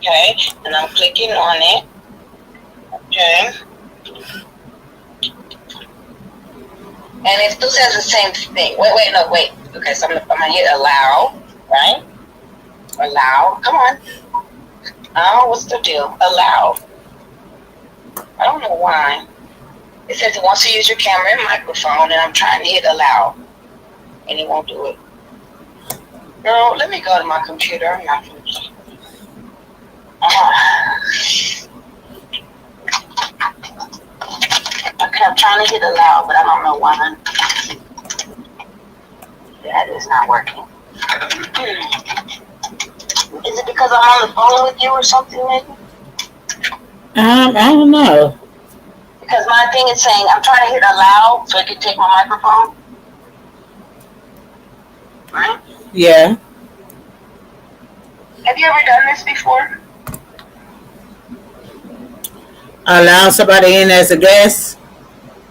Okay, and I'm clicking on it. Okay, and it still says the same thing. Wait, no, wait. Okay, so I'm gonna hit allow, right? Allow. Come on. Oh, what's the deal? Allow. I don't know why. It says it wants to use your camera and microphone, and I'm trying to hit allow, and it won't do it. Girl, let me go to my computer. I'm not gonna. Okay, I'm trying to hit allow, but I don't know why. That is not working. Is it because I'm on the phone with you or something, maybe? I don't know. Because my thing is saying I'm trying to hit allow so I can take my microphone. Right? Yeah. Have you ever done this before? Allow somebody in as a guest?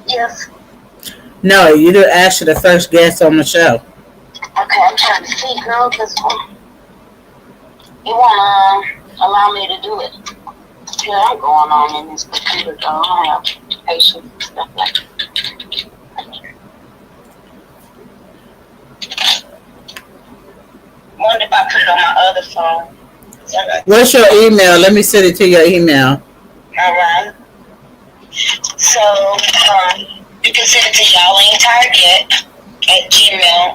Yes. No, you do actually the first guest on the show. Okay, I'm trying to see, girl, because it won't allow me to do it. Yeah, I'm going on in this computer, though. I don't have patience and stuff like that. I wonder if I put it on my other phone. What's your email? Let me send it to your email. All right. So, you can send it to Y'all Target at Gmail.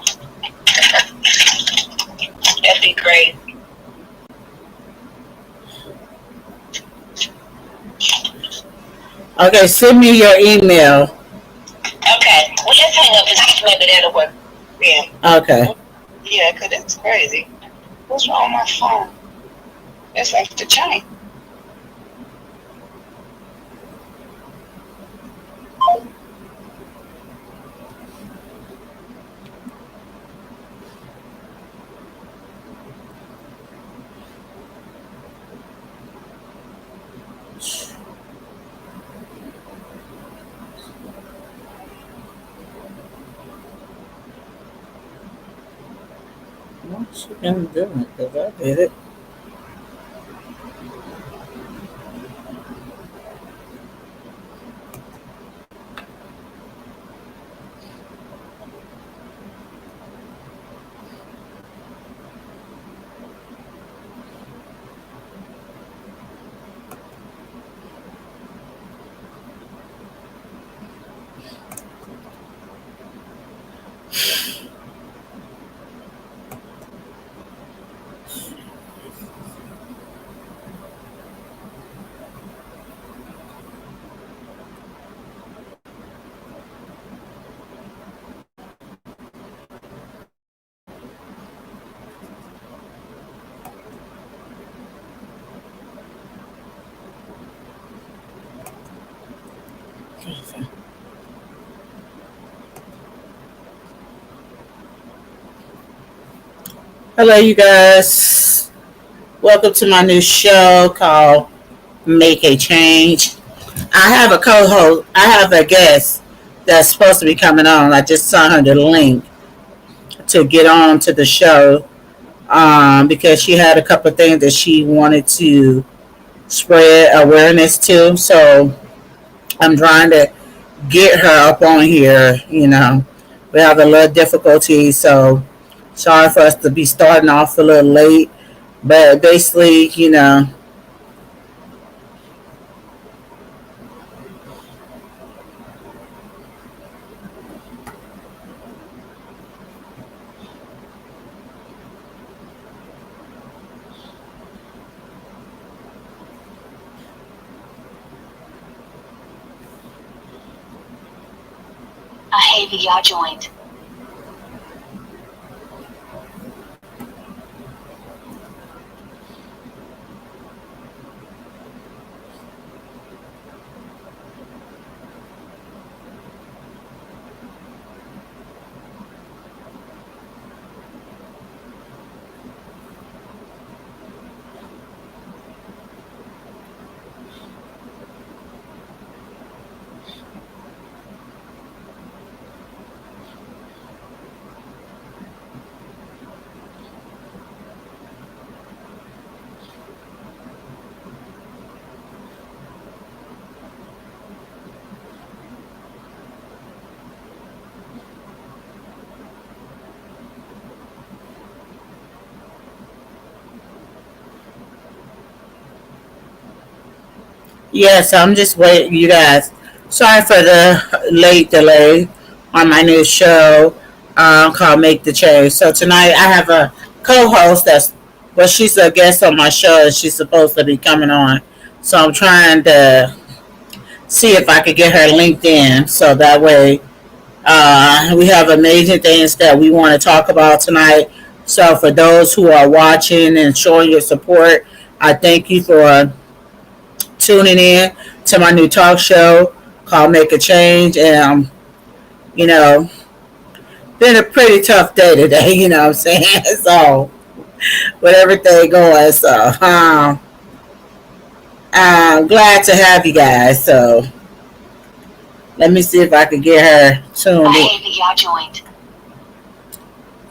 That'd be great. Okay, send me your email. Okay. Well, just hang up and maybe that'll work. Yeah. Okay. Yeah, because that's crazy. What's wrong with my phone? It's off the chain. What's she gonna do it? Because I did it. Hello, you guys. Welcome to my new show called Make a Change. I have a co-host. I have a guest that's supposed to be coming on. I just sent her the link to get on to the show because she had a couple of things that she wanted to spread awareness to. So I'm trying to get her up on here. We have a little difficulty, so sorry for us to be starting off a little late. But basically, I hate that y'all joined. Yes, I'm just waiting, you guys. Sorry for the late delay on my new show called Make the Change. So tonight I have a co-host that's, well, she's a guest on my show and she's supposed to be coming on. So I'm trying to see if I could get her LinkedIn so that way we have amazing things that we want to talk about tonight. So for those who are watching and showing your support, I thank you for tuning in to my new talk show called Make a Change. And, you know, been a pretty tough day today, you know what I'm saying? So, with everything going. So, I'm glad to have you guys. So, let me see if I can get her tuned in. Y'all joined.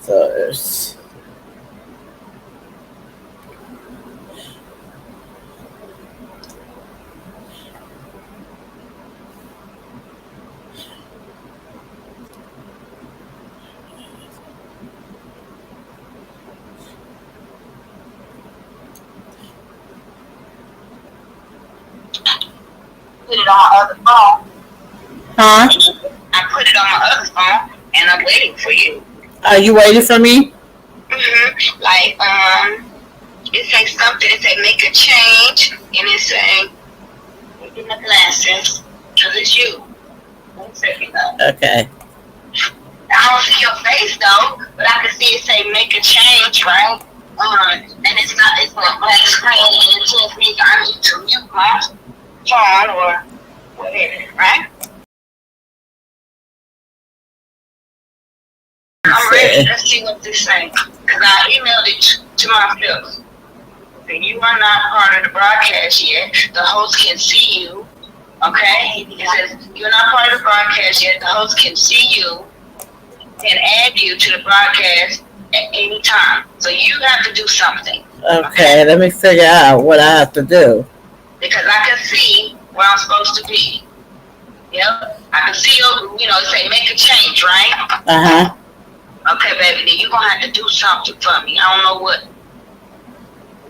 So, it's, Put it on my other phone. huh? I put it on my other phone, and I'm waiting for you. Are you waiting for me? Like, it say something. It say make a change, and it say look in the glasses, cause it's you. One second though. Okay. I don't see your face though, but I can see it say make a change, right? And it's not. It's a black screen, and it tells me I need to mute my phone or whatever, right? I'm ready. Let's see what this says. Because I emailed it to myself. So you are not part of the broadcast yet. The host can see you. Okay? It says you're not part of the broadcast yet. The host can see you and add you to the broadcast at any time. So you have to do something. Okay, let me figure out what I have to do. Because I can see where I'm supposed to be. Yep. I can see you, it say make a change, right? Uh-huh. Okay, baby, then you're going to have to do something for me. I don't know what.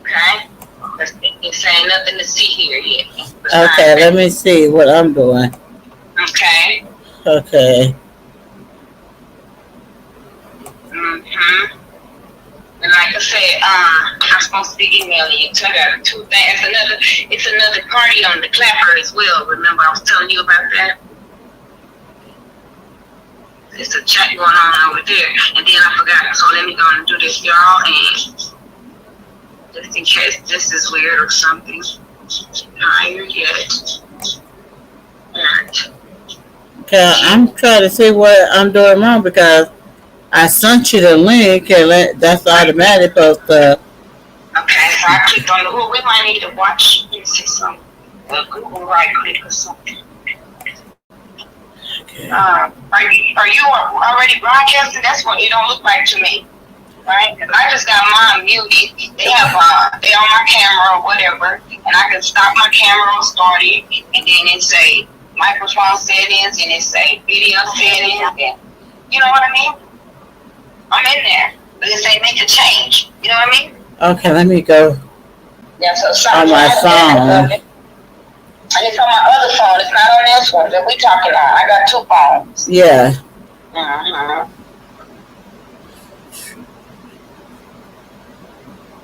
Okay? It's ain't nothing to see here yet. Okay, let me see what I'm doing. Okay. Okay. And like I said, I'm supposed to be emailing you. So I got two things. It's another party on the Clapper as well. Remember I was telling you about that? There's a chat going on over there. And then I forgot. So let me go and do this, y'all. And just in case this is weird or something. Not here yet. Alright. Okay, I'm trying to see what I'm doing wrong because I sent you the link and that's automatic. But Okay, so I clicked on the we might need to watch this or something. Google right click or something. okay. Are you already broadcasting? That's what it don't look like to me, right? Cause I just got mine muted. They have they on my camera or whatever, and I can stop my camera or start it, and then it say microphone settings, and it say video settings, and you know what I mean? I'm in there, but it say make a change. You know what I mean? Okay, let me go. Yeah, so on my phone. And it's on my other phone. It's not on this one that we talking on. I got two phones. Yeah.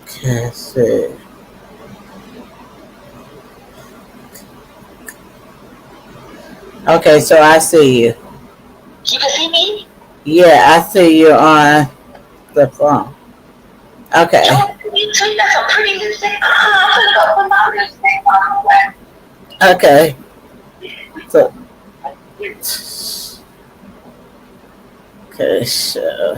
Okay, let's see. Okay, so I see you. You can see me? Yeah, I see you on the phone. Okay. You too. That's a pretty lipstick. I'm gonna go put my lipstick on. Okay. So. Okay, so.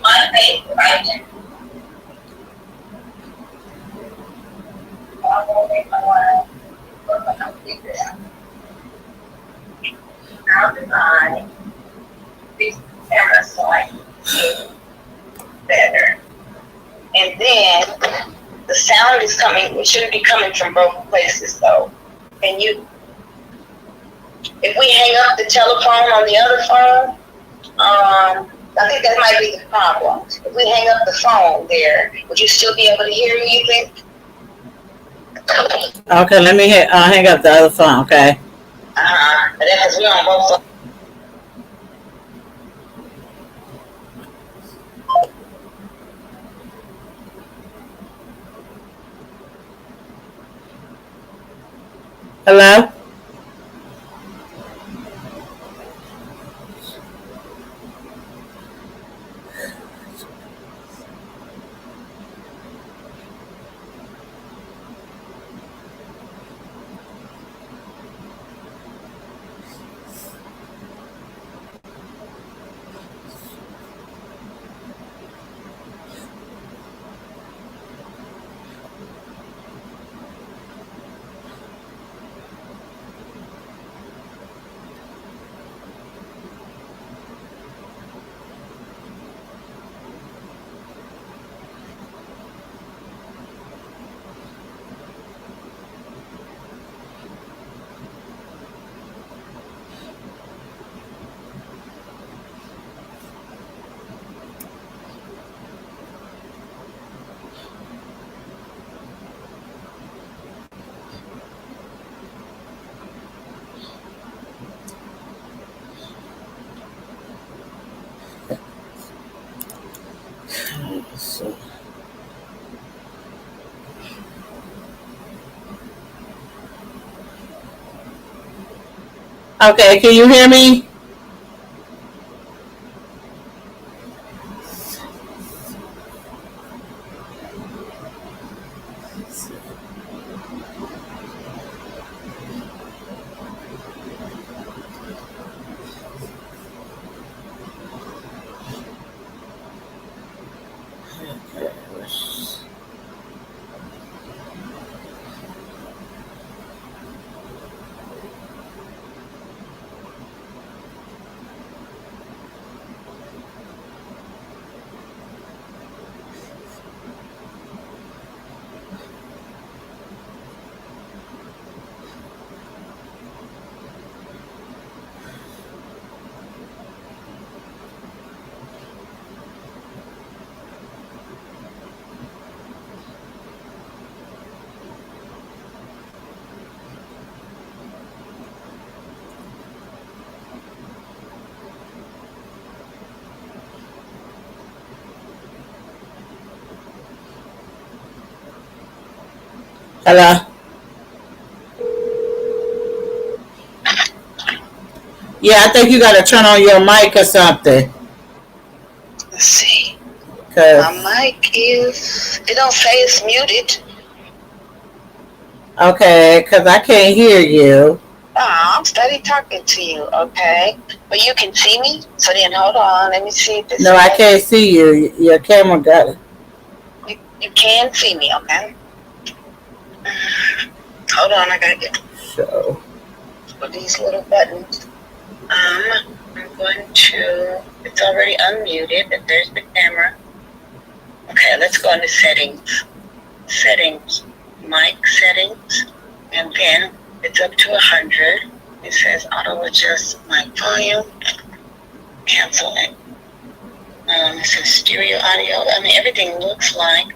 My face, right? I'll design this camera so I can better. And then the sound is coming, it shouldn't be coming from both places though. And if we hang up the telephone on the other phone, I think that might be the problem. If we hang up the phone there, would you still be able to hear me, you think? Okay, let me hang up the other phone. Okay. And then because we're on both. Hello. Okay, can you hear me? Hello. Yeah, I think you got to turn on your mic or something. Let's see. Cause My mic is. It don't say it's muted. okay, cause I can't hear you. I'm steady talking to you, okay? But you can see me? So then hold on, let me see if this. No, I can't see you. Your camera got it. You can see me, okay? Hold on, I gotta get So these little buttons. I'm going to. It's already unmuted, but there's the camera. Okay, let's go into settings. Settings, mic settings, and then it's up to 100. It says auto adjust mic volume. Cancel it. It says stereo audio. I mean, everything looks like.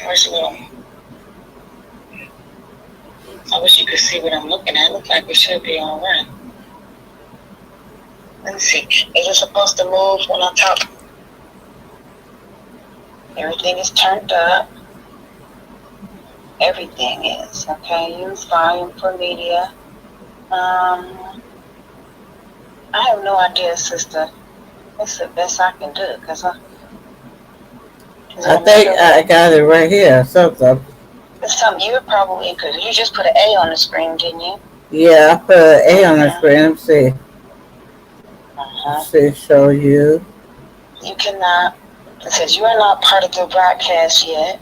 Where's the little? I wish you could see what I'm looking at. It looks like it should be all right. Let me see. Is it supposed to move when I talk? Everything is turned up. Everything is. Okay, use volume for media. I have no idea, sister. That's the best I can do, because I think I got it right here. Something. It's something you probably, because you just put an A on the screen, didn't you? Yeah, I put an A on the screen. Let me see. Let's see, show you. You cannot. It says you are not part of the broadcast yet.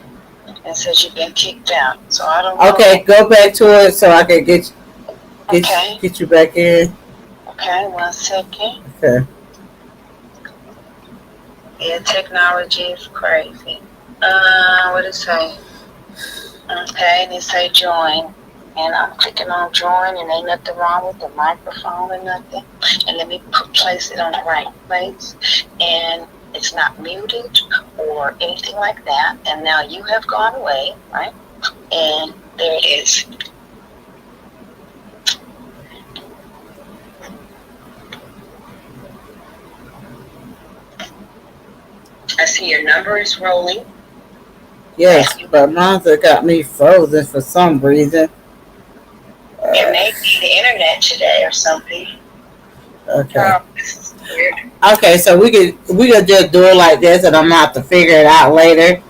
It says you've been kicked out. So I don't know. Okay, go back to it so I can get you back in. Okay, 1 second. Okay. Yeah, technology is crazy. What did it say? Okay, and it say join. And I'm clicking on join, and ain't nothing wrong with the microphone or nothing. And let me place it on the right place. And it's not muted or anything like that. And now you have gone away, right? And there it is. I see your number is rolling. Yes, but Monza got me frozen for some reason. It may be the internet today or something. Okay. This is weird. Okay, so we could just do it like this, and I'm gonna have to figure it out later.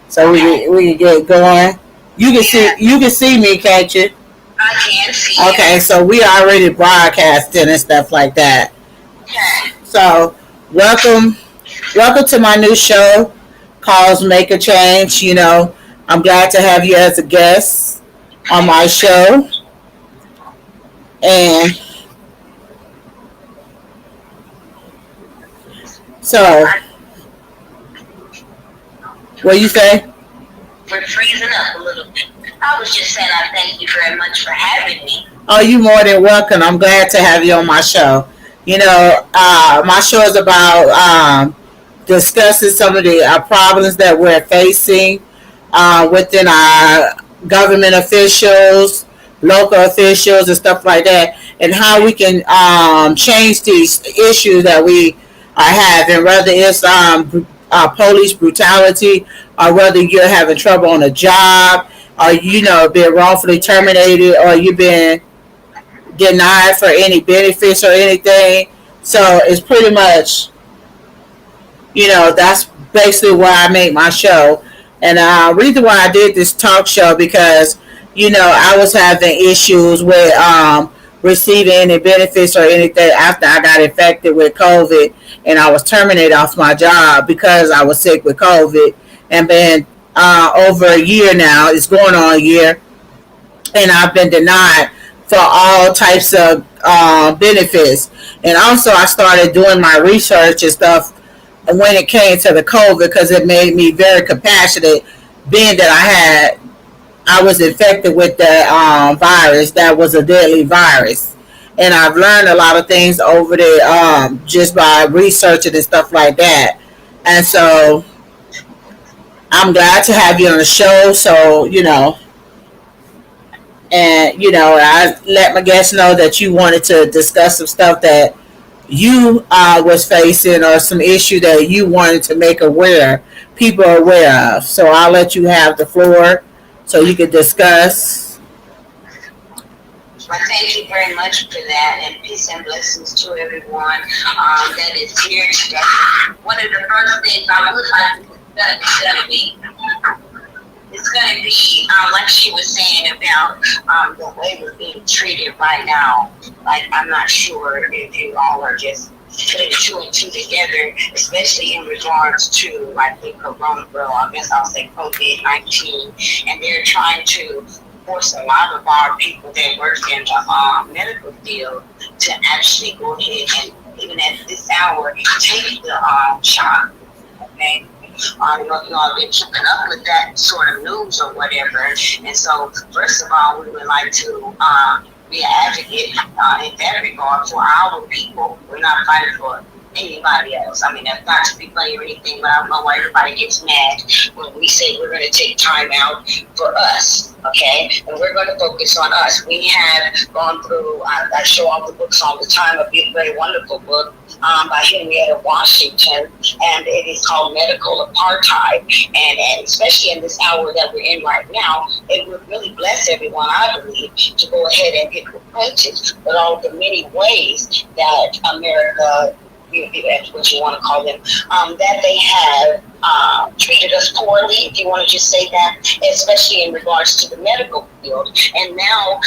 So Okay. we can get going. You can see me, can't you? I can see you. Okay, so we already broadcasting and stuff like that. Okay. So welcome to my new show called Make a Change. You know, I'm glad to have you as a guest on my show. And so, what you say? We're freezing up a little bit. I was just saying I thank you very much for having me. Oh, you more than welcome. I'm glad to have you on my show. You know, my show is about discussing some of the problems that we're facing within our government officials, local officials, and stuff like that, and how we can change these issues that we are having, whether it's police brutality, or whether you're having trouble on a job, or been wrongfully terminated, or you've been denied for any benefits or anything. So it's pretty much, that's basically why I make my show. And reason why I did this talk show, because I was having issues with receiving any benefits or anything after I got infected with COVID, and I was terminated off my job because I was sick with COVID, and been over a year now. It's going on a year, and I've been denied for all types of benefits. And also, I started doing my research and stuff when it came to the COVID, because it made me very compassionate, being that I was infected with the virus that was a deadly virus. And I've learned a lot of things over there just by researching and stuff like that. And so I'm glad to have you on the show. So, and I let my guests know that you wanted to discuss some stuff that you was facing, or some issue that you wanted to make people aware of. So I'll let you have the floor so you can discuss. Well, thank you very much for that, and peace and blessings to everyone that is here today. One of the first things I would like to discuss is going to be, like she was saying, about the way we're being treated right now. Like, I'm not sure if you all are just putting two and two together, especially in regards to, like, the corona, I guess I'll say COVID-19, and they're trying to force a lot of our people that work in the medical field to actually go ahead and, even at this hour, take the shot. Okay. You all been keeping up with that sort of news or whatever. And so, first of all, we would like to be an advocate in that regard for our people. We're not fighting for anybody else. I mean, that's not to be funny or anything, but I don't know why everybody gets mad when we say we're going to take time out for us, okay? And we're going to focus on us. We have gone through, I show off the books all the time, a very wonderful book by Henrietta Washington, and it is called Medical Apartheid. And especially in this hour that we're in right now, it would really bless everyone, I believe, to go ahead and get acquainted with all the many ways that America, that's what you want to call them, that they have treated us poorly, if you want to just say that, especially in regards to the medical field. And now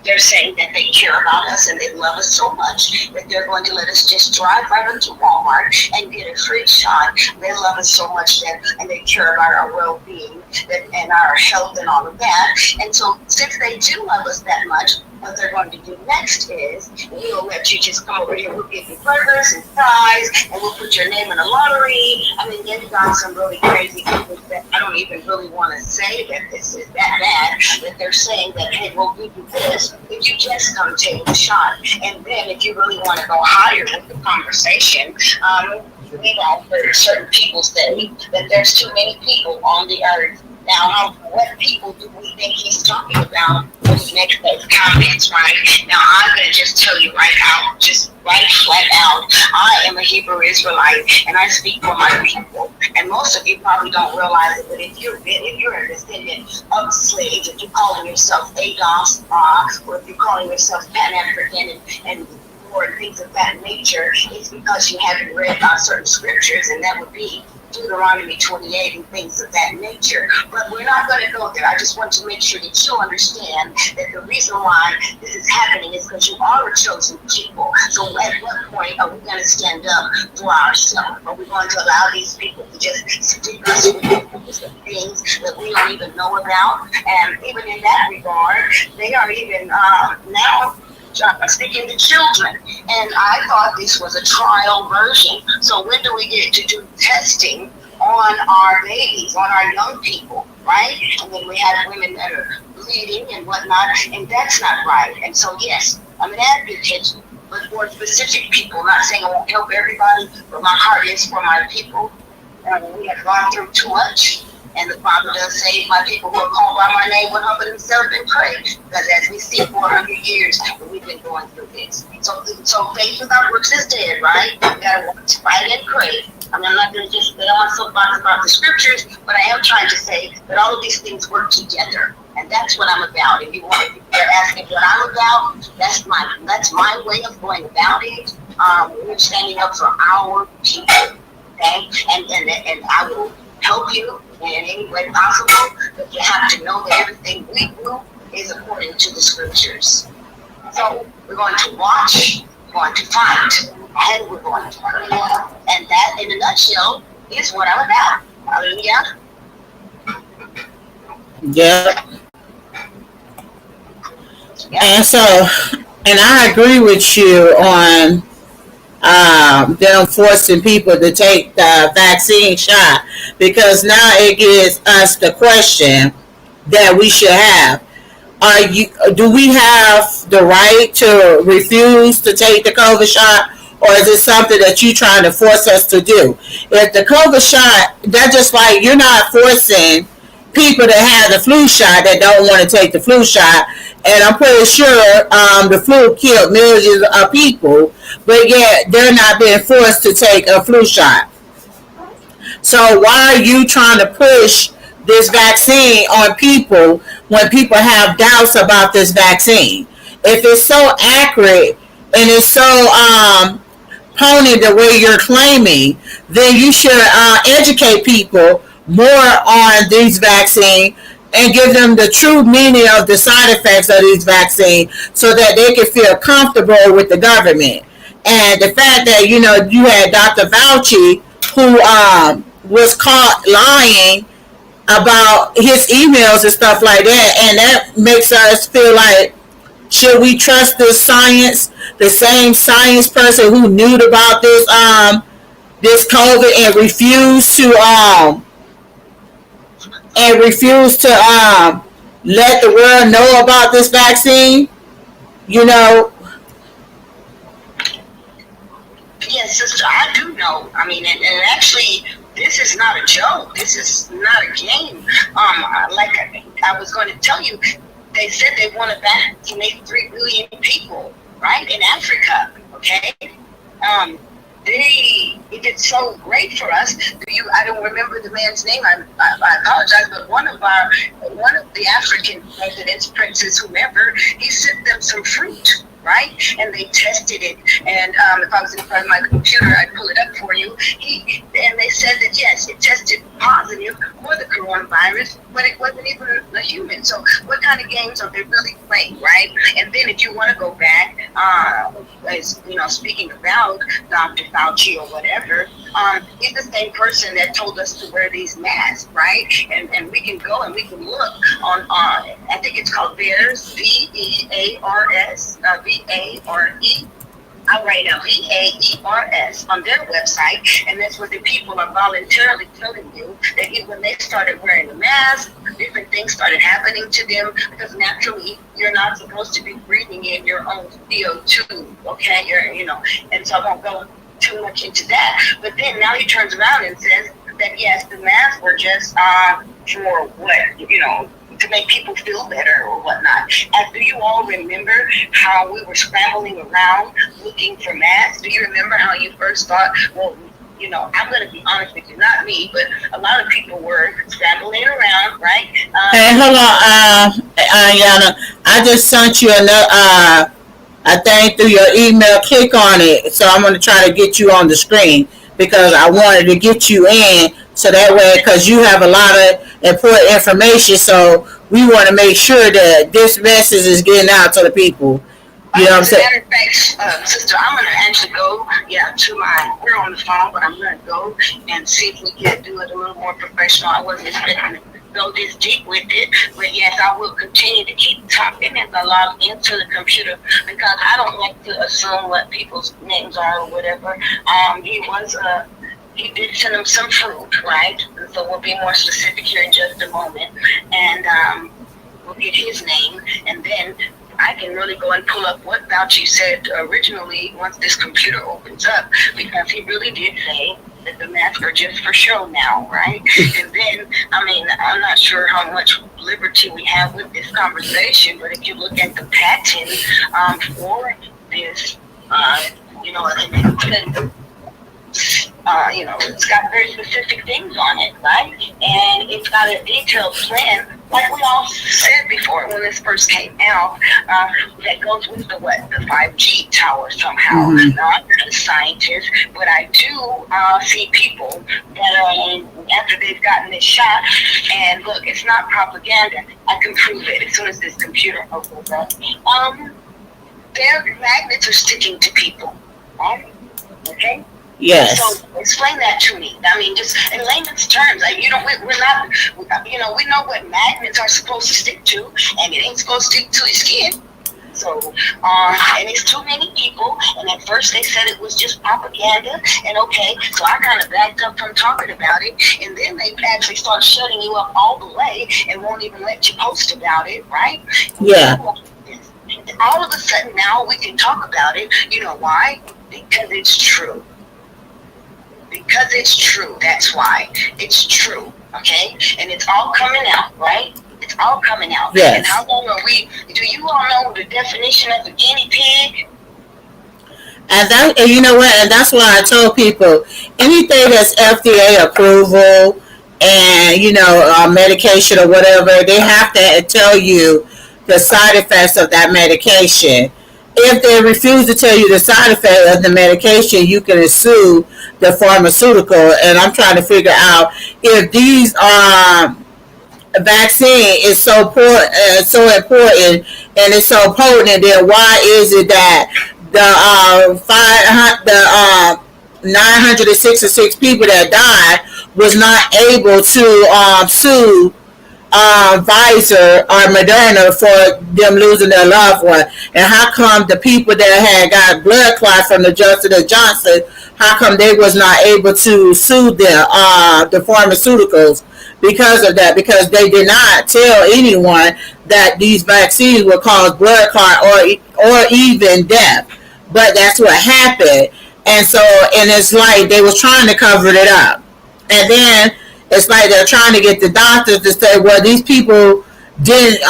they're saying that they care about us and they love us so much that they're going to let us just drive right into Walmart and get a free shot. They love us so much and they care about our well-being and our health and all of that. And so since they do love us that much, what they're going to do next is we'll let you just come over here. We'll give you burgers and fries, and we'll put your name in a lottery. I mean, they've got some really crazy things that I don't even really want to say that this is that bad, that they're saying that, hey, we'll give you this if you just come take the shot. And then if you really want to go higher with the conversation, we've all heard certain people say that there's too many people on the earth. Now, what people do we think he's talking about when he makes those comments, right? Now, I'm going to just tell you right out, just right flat out, I am a Hebrew Israelite, and I speak for my people. And most of you probably don't realize it, but if you're a descendant of slaves, if you're calling yourself Adolf, or if you're calling yourself Pan-African and or things of that nature, it's because you haven't read certain scriptures, and that would be Deuteronomy 28 and things of that nature. But we're not going to go there. I just want to make sure that you understand that the reason why this is happening is because you are a chosen people. So at what point are we going to stand up for ourselves? Are we going to allow these people to just stick us with things that we don't even know about? And even in that regard, they are even now speaking to children, and I thought this was a trial version. So when do we get to do testing on our babies, on our young people, right? And then we have women that are bleeding and whatnot, and that's not right. And so yes, I'm an advocate, but for specific people, not saying I won't help everybody, but my heart is for my people. We have gone through too much. And the Father does say, my people who are called by my name will humble themselves and pray. Because as we see 400 years, we've been going through this. So faith without works is dead, right? We got to fight and pray. I mean, I'm not going to just stay on my soapbox about the scriptures, but I am trying to say that all of these things work together. And that's what I'm about. If you're asking what I'm about, that's my way of going about it. We're standing up for our people, okay? And I will help you in any way possible, but you have to know that everything we do is according to the scriptures. So we're going to watch, we're going to fight, and we're going to pray. And that, in a nutshell, is what I'm about. Hallelujah. Yeah. And so, and I agree with you on them forcing people to take the vaccine shot, because now it gives us the question that we should have. Do we have the right to refuse to take the COVID shot, or is it something that you're trying to force us to do? If the COVID shot, that's just like you're not forcing people to have the flu shot that don't want to take the flu shot. And I'm pretty sure the flu killed millions of people, but yet they're not being forced to take a flu shot. So why are you trying to push this vaccine on people when people have doubts about this vaccine? If it's so accurate and it's so pony the way you're claiming, then you should educate people more on these vaccines and give them the true meaning of the side effects of these vaccines so that they can feel comfortable with the government. And the fact that, you had Dr. Fauci, who was caught lying about his emails and stuff like that, and that makes us feel like, should we trust this science, the same science person who knew about this COVID and refused to let the world know about this vaccine? Yes, sister, I do know. I mean, and actually, this is not a joke. This is not a game. Like I was going to tell you, they said they want to vaccinate 3 billion people, right, in Africa. Okay. It did so great for us. I don't remember the man's name. I apologize, but one of the African presidents, princes, whomever, he sent them some fruit, right? And they tested it. And if I was in front of my computer, I'd pull it up for you. And they said that yes, it tested positive for the coronavirus, but it wasn't even a human. So what kind of games are they really playing, right? And then if you want to go back, is, speaking about Dr. Fauci or whatever, he's the same person that told us to wear these masks, right? And we can go and we can look on I think it's called VAERS, VEARS, VARE. I'll write now, VAERS on their website, and that's what the people are voluntarily telling you that when they started wearing the mask, different things started happening to them because naturally you're not supposed to be breathing in your own CO2, okay? And so I won't go too much into that. But then now he turns around and says that yes, the masks were just for what, to make people feel better or whatnot. And do you all remember how we were scrambling around looking for masks? Do you remember how you first thought, well, I'm going to be honest with you, not me, but a lot of people were scrambling around, right? Hey, hold on, Yana. I just sent you a thing through your email. Click on it. So I'm going to try to get you on the screen because I wanted to get you in so that way, because you have a lot of important information. So we want to make sure that this message is getting out to the people. You know what I'm saying? As a matter of fact, sister, I'm going to actually go, we're on the phone, but I'm going to go and see if we can do it a little more professional. I wasn't expecting to go this deep with it, but yes, I will continue to keep talking as I log into the computer because I don't like to assume what people's names are or whatever. He did send him some fruit, right? So we'll be more specific here in just a moment. And we'll get his name. And then I can really go and pull up what Fauci said originally once this computer opens up. Because he really did say that the masks are just for show now, right? And then, I'm not sure how much liberty we have with this conversation. But if you look at the patent for this, it's got very specific things on it, right? And it's got a detailed plan, like we all said before when this first came out, that goes with the 5G tower somehow. Mm-hmm. Now, I'm not a scientist, but I do see people that after they've gotten this shot, and look, it's not propaganda. I can prove it as soon as this computer opens up. Their magnets are sticking to people, right? Okay? Yes. So explain that to me. Just in layman's terms, we know what magnets are supposed to stick to, and it ain't supposed to stick to your skin. So, and it's too many people, and at first they said it was just propaganda, and okay, so I kind of backed up from talking about it, and then they actually start shutting you up all the way and won't even let you post about it, right? Yeah. All of a sudden now we can talk about it. You know why? Because it's true. Because it's true. That's why. It's true. Okay? And it's all coming out, right? It's all coming out. Yes. And how long are we? Do you all know the definition of a guinea pig? And you know what? And that's why I told people anything that's FDA approval and medication or whatever, they have to tell you the side effects of that medication. If they refuse to tell you the side effect of the medication, you can sue the pharmaceutical. And I'm trying to figure out if these vaccine is so important and it's so potent, then why is it that the 966 people that died was not able to sue Pfizer or Moderna for them losing their loved one? And how come the people that had got blood clots from the Johnson & Johnson, how come they was not able to sue the pharmaceuticals because of that? Because they did not tell anyone that these vaccines would cause blood clot or even death. But that's what happened. And it's like they was trying to cover it up. And then it's like they're trying to get the doctors to say, well, these people didn't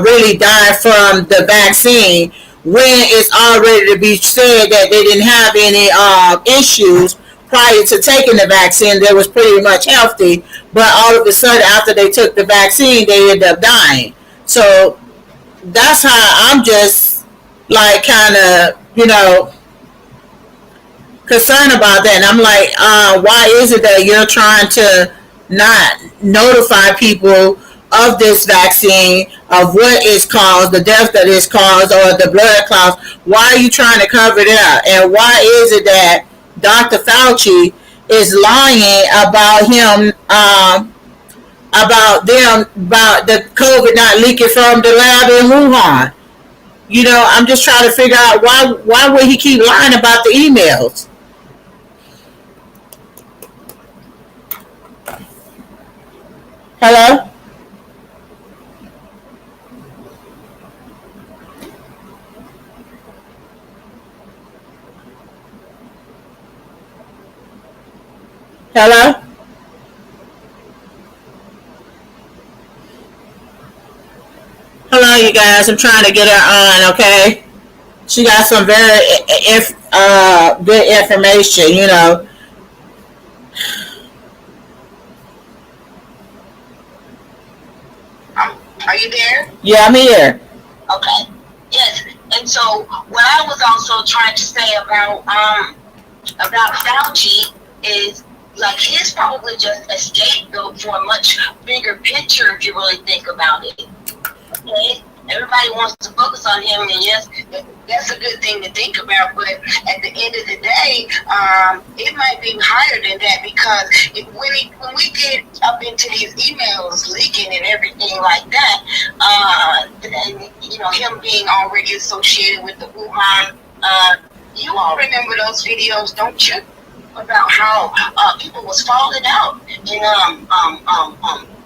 really die from the vaccine, when it's already to be said that they didn't have any issues prior to taking the vaccine. They was pretty much healthy, but all of a sudden after they took the vaccine, they ended up dying. So that's how I'm just like kind of, concerned about that. And I'm like, why is it that you're trying to not notify people of this vaccine, of what is caused, the death that is caused, or the blood clots. Why are you trying to cover it up? And why is it that Dr. Fauci is lying about him, about the COVID not leaking from the lab in Wuhan? I'm just trying to figure out why would he keep lying about the emails? Hello? Hello? Hello, you guys. I'm trying to get her on, okay? She got some very good information. Are you there? Yeah, I'm here. Okay. Yes. And so what I was also trying to say about Fauci is like he's probably just a scapegoat for a much bigger picture if you really think about it. Okay? Everybody wants to focus on him, and yes, that's a good thing to think about. But at the end of the day, it might be higher than that because when we get up into these emails leaking and everything like that, and him being already associated with the Wuhan, you all remember those videos, don't you? About how people was falling out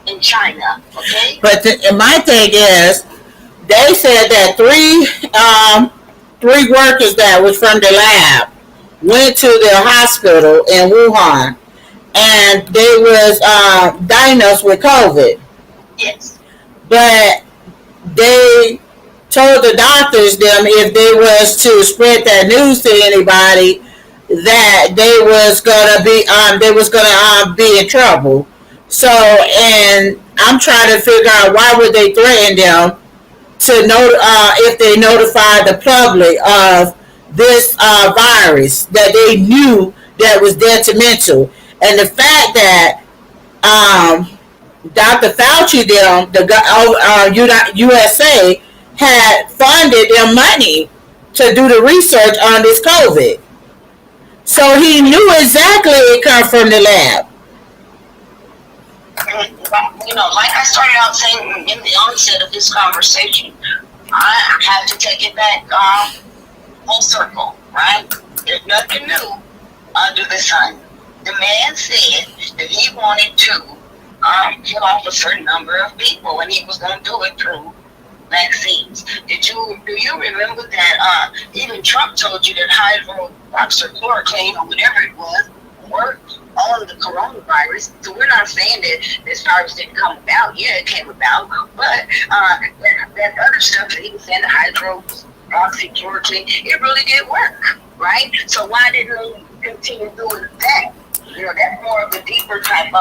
in China, okay? But my thing is, they said that three workers that was from the lab went to the hospital in Wuhan, and they was diagnosed with COVID. Yes. But they told the doctors them if they was to spread that news to anybody, that they was gonna be in trouble. So, and I'm trying to figure out why would they threaten them to know if they notify the public of this virus that they knew that was detrimental. And the fact that Dr. Fauci them, the USA, had funded them money to do the research on this COVID. So he knew exactly it come from the lab. Like I started out saying in the onset of this conversation, I have to take it back full circle, right? There's nothing new under the sun. The man said that he wanted to kill off a certain number of people, and he was going to do it through vaccines. Do you remember that even Trump told you that hydroxychloroquine or whatever it was worked on the coronavirus? So we're not saying that this virus didn't come about. Yeah, it came about, but that other stuff that he was saying, the hydroxychloroquine, it really did work, right? So why didn't they continue doing that? That's more of a deeper type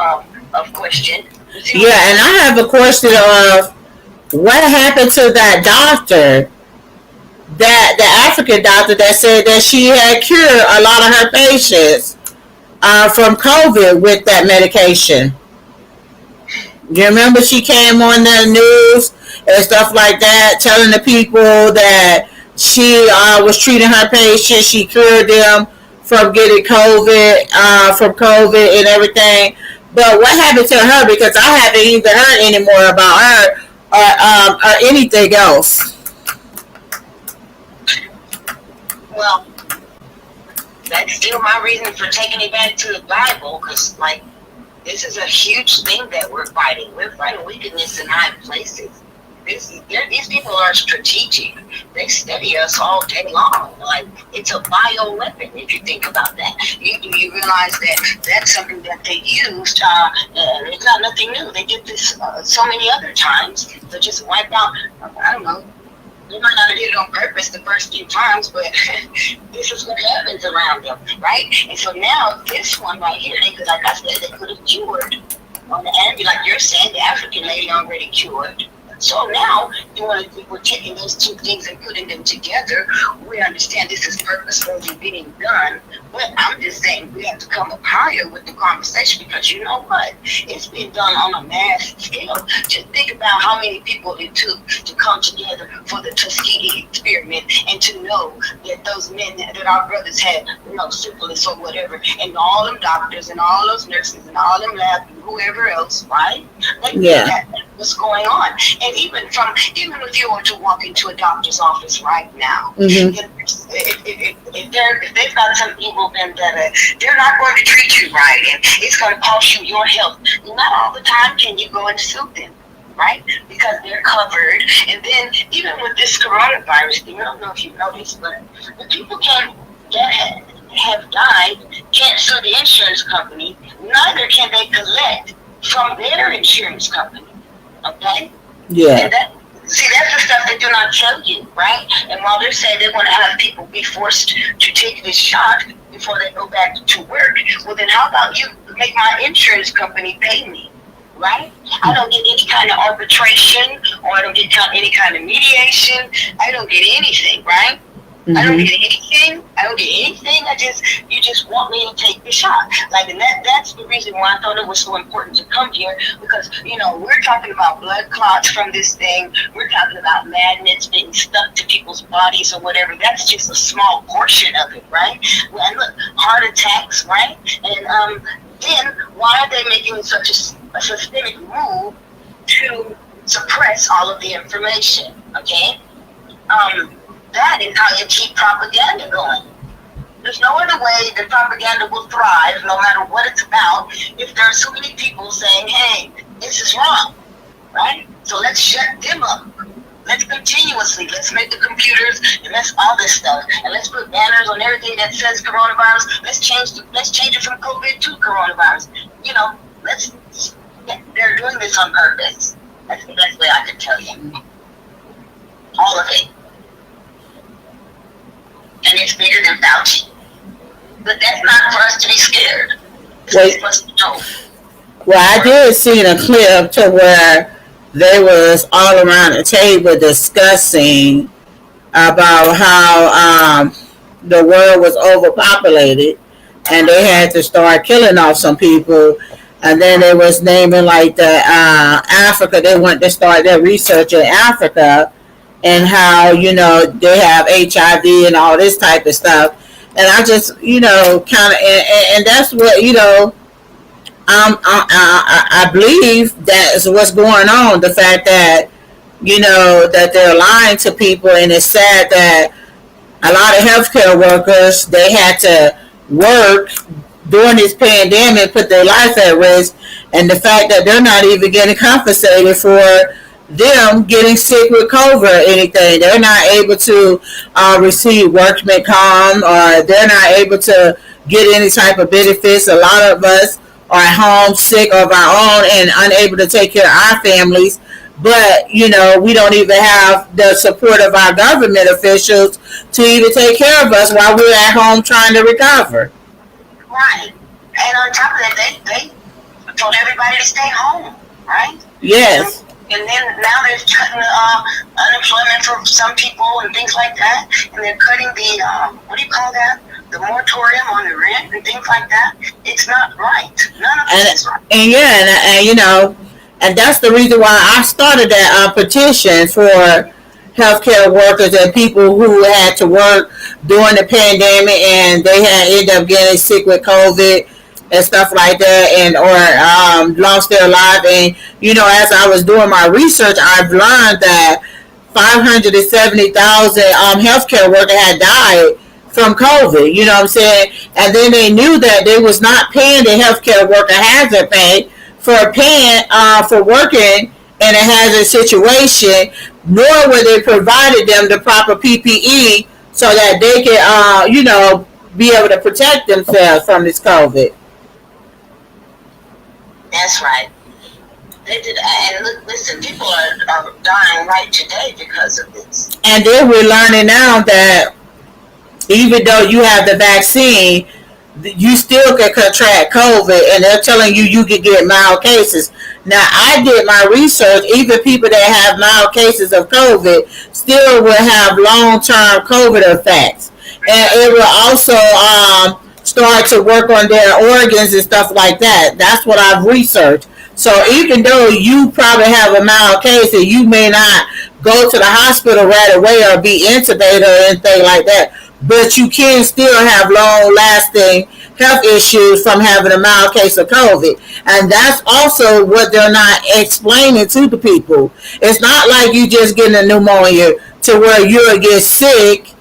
of question. Yeah, and I have a question of what happened to that doctor, the African doctor that said that she had cured a lot of her patients from COVID with that medication. You remember she came on the news and stuff like that, telling the people that she was treating her patients, she cured them from getting COVID, from COVID and everything. But what happened to her? Because I haven't even heard any more about her or anything else. Well, that's still my reason for taking it back to the Bible, because this is a huge thing that we're fighting. We're fighting wickedness in high places. These people are strategic. They study us all day long. It's a bio weapon if you think about that. You realize that that's something that they used. It's not nothing new. They did this so many other times to just wipe out. I don't know. They might not have did it on purpose the first few times, but this is what happens around them, right? And so now this one right here, because like I said, they could have cured on the enemy, like you're saying, the African lady already cured. So now, we're taking those two things and putting them together. We understand this is purposefully being done, but I'm just saying we have to come up higher with the conversation, because you know what? It's been done on a mass scale. Just think about how many people it took to come together for the Tuskegee experiment, and to know that those men, that our brothers had, syphilis or whatever, and all them doctors and all those nurses and all them lab and whoever else, right? That what's going on. And even if you were to walk into a doctor's office right now, if they've got some evil vendetta, they're not going to treat you right, and it's going to cost you your health. Not all the time can you go and sue them, right? Because they're covered. And then even with this coronavirus thing, I don't know if you noticed, but the people that have died can't sue the insurance company. Neither can they collect from their insurance company. Okay? Yeah. And that's the stuff they do not tell you, right? And while they're saying they want to have people be forced to take this shot before they go back to work, well then how about you make my insurance company pay me? Right? I don't get any kind of arbitration, or I don't get any kind of mediation. I don't get anything, right? I don't get anything. You just want me to take the shot. And that's the reason why I thought it was so important to come here, because, we're talking about blood clots from this thing. We're talking about magnets being stuck to people's bodies or whatever. That's just a small portion of it, right? And look, heart attacks, right? And then why are they making such a systemic move to suppress all of the information? Okay? That is how you keep propaganda going. There's no other way that propaganda will thrive, no matter what it's about, if there are so many people saying, hey, this is wrong, right? So let's shut them up. Let's make the computers, and let's all this stuff, and let's put banners on everything that says coronavirus. Let's change it from COVID to coronavirus. They're doing this on purpose. That's the best way I can tell you. All of it. And it's bigger than Fauci. But that's not for us to be scared. It's for us to know. Well, I did see a clip to where they was all around the table discussing about how the world was overpopulated and they had to start killing off some people. And then they was naming Africa. They wanted to start their research in Africa, and how, they have HIV and all this type of stuff. And I just, kind of, and that's what, I believe that is what's going on. The fact that, that they're lying to people, and it's sad that a lot of healthcare workers, they had to work during this pandemic, put their life at risk, and the fact that they're not even getting compensated for them getting sick with COVID or anything. They're not able to receive workman comp, or they're not able to get any type of benefits. A lot of us are at home sick of our own and unable to take care of our families. But, we don't even have the support of our government officials to even take care of us while we're at home trying to recover. Right. And on top of that, they told everybody to stay home, right? Yes. And then now they're cutting unemployment for some people and things like that. And they're cutting the, what do you call that? The moratorium on the rent and things like that. It's not right. None of this is right. And and that's the reason why I started that petition for healthcare workers and people who had to work during the pandemic and they had ended up getting sick with COVID and stuff like that, and or lost their life. And as I was doing my research, I've learned that 570,000 healthcare workers had died from COVID. You know what I'm saying? And then they knew that they was not paying the healthcare worker hazard pay for working in a hazard situation, nor were they provided them the proper PPE so that they could be able to protect themselves from this COVID. That's right. They did, and listen, people are dying right today because of this. And then we're learning now that even though you have the vaccine, you still can contract COVID, and they're telling you can get mild cases. Now, I did my research. Even people that have mild cases of COVID still will have long-term COVID effects, and it will also start to work on their organs and stuff like that. That's what I've researched. So even though you probably have a mild case and you may not go to the hospital right away or be intubated or anything like that, but you can still have long-lasting health issues from having a mild case of COVID. And that's also what they're not explaining to the people. It's not like you just getting a pneumonia to where you'll get sick,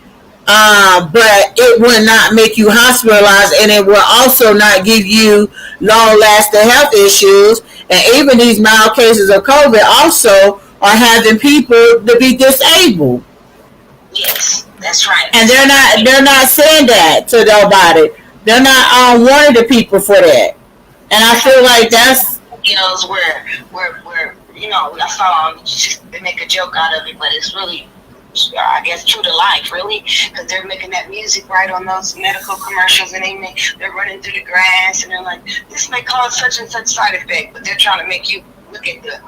but it will not make you hospitalized, and it will also not give you long-lasting health issues. And even these mild cases of COVID also are having people to be disabled. Yes, that's right. And they're not saying that to nobody. They're not warning the people for that. And I feel like that's Videos where I saw they make a joke out of it, but it's really, I guess, true to life, really, because they're making that music right on those medical commercials, and they're running through the grass, and they're like, this may cause such and such side effect, but they're trying to make you look at the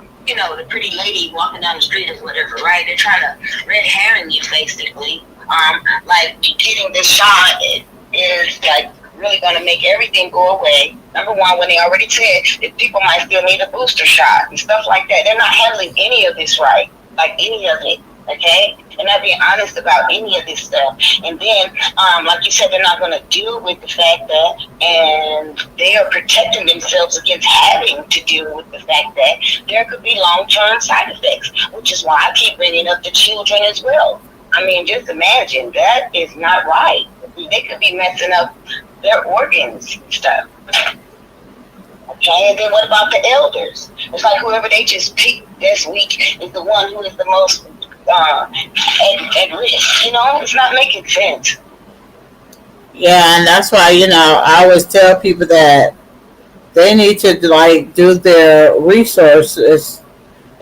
pretty lady walking down the street or whatever, right? They're trying to red herring you, basically. Like getting this shot is like really going to make everything go away. Number one, when they already said that people might still need a booster shot and stuff like that. They're not handling any of this right, like any of it, okay? They're not being honest about any of this stuff. And then, like you said, they're not going to deal with the fact that, and they are protecting themselves against having to deal with the fact that there could be long-term side effects, which is why I keep bringing up the children as well. I mean, just imagine, that is not right. They could be messing up their organs and stuff. Okay, and then what about the elders? It's like whoever they just picked this week is the one who is the most at risk. It's not making sense. Yeah, and that's why I always tell people that they need to do their resources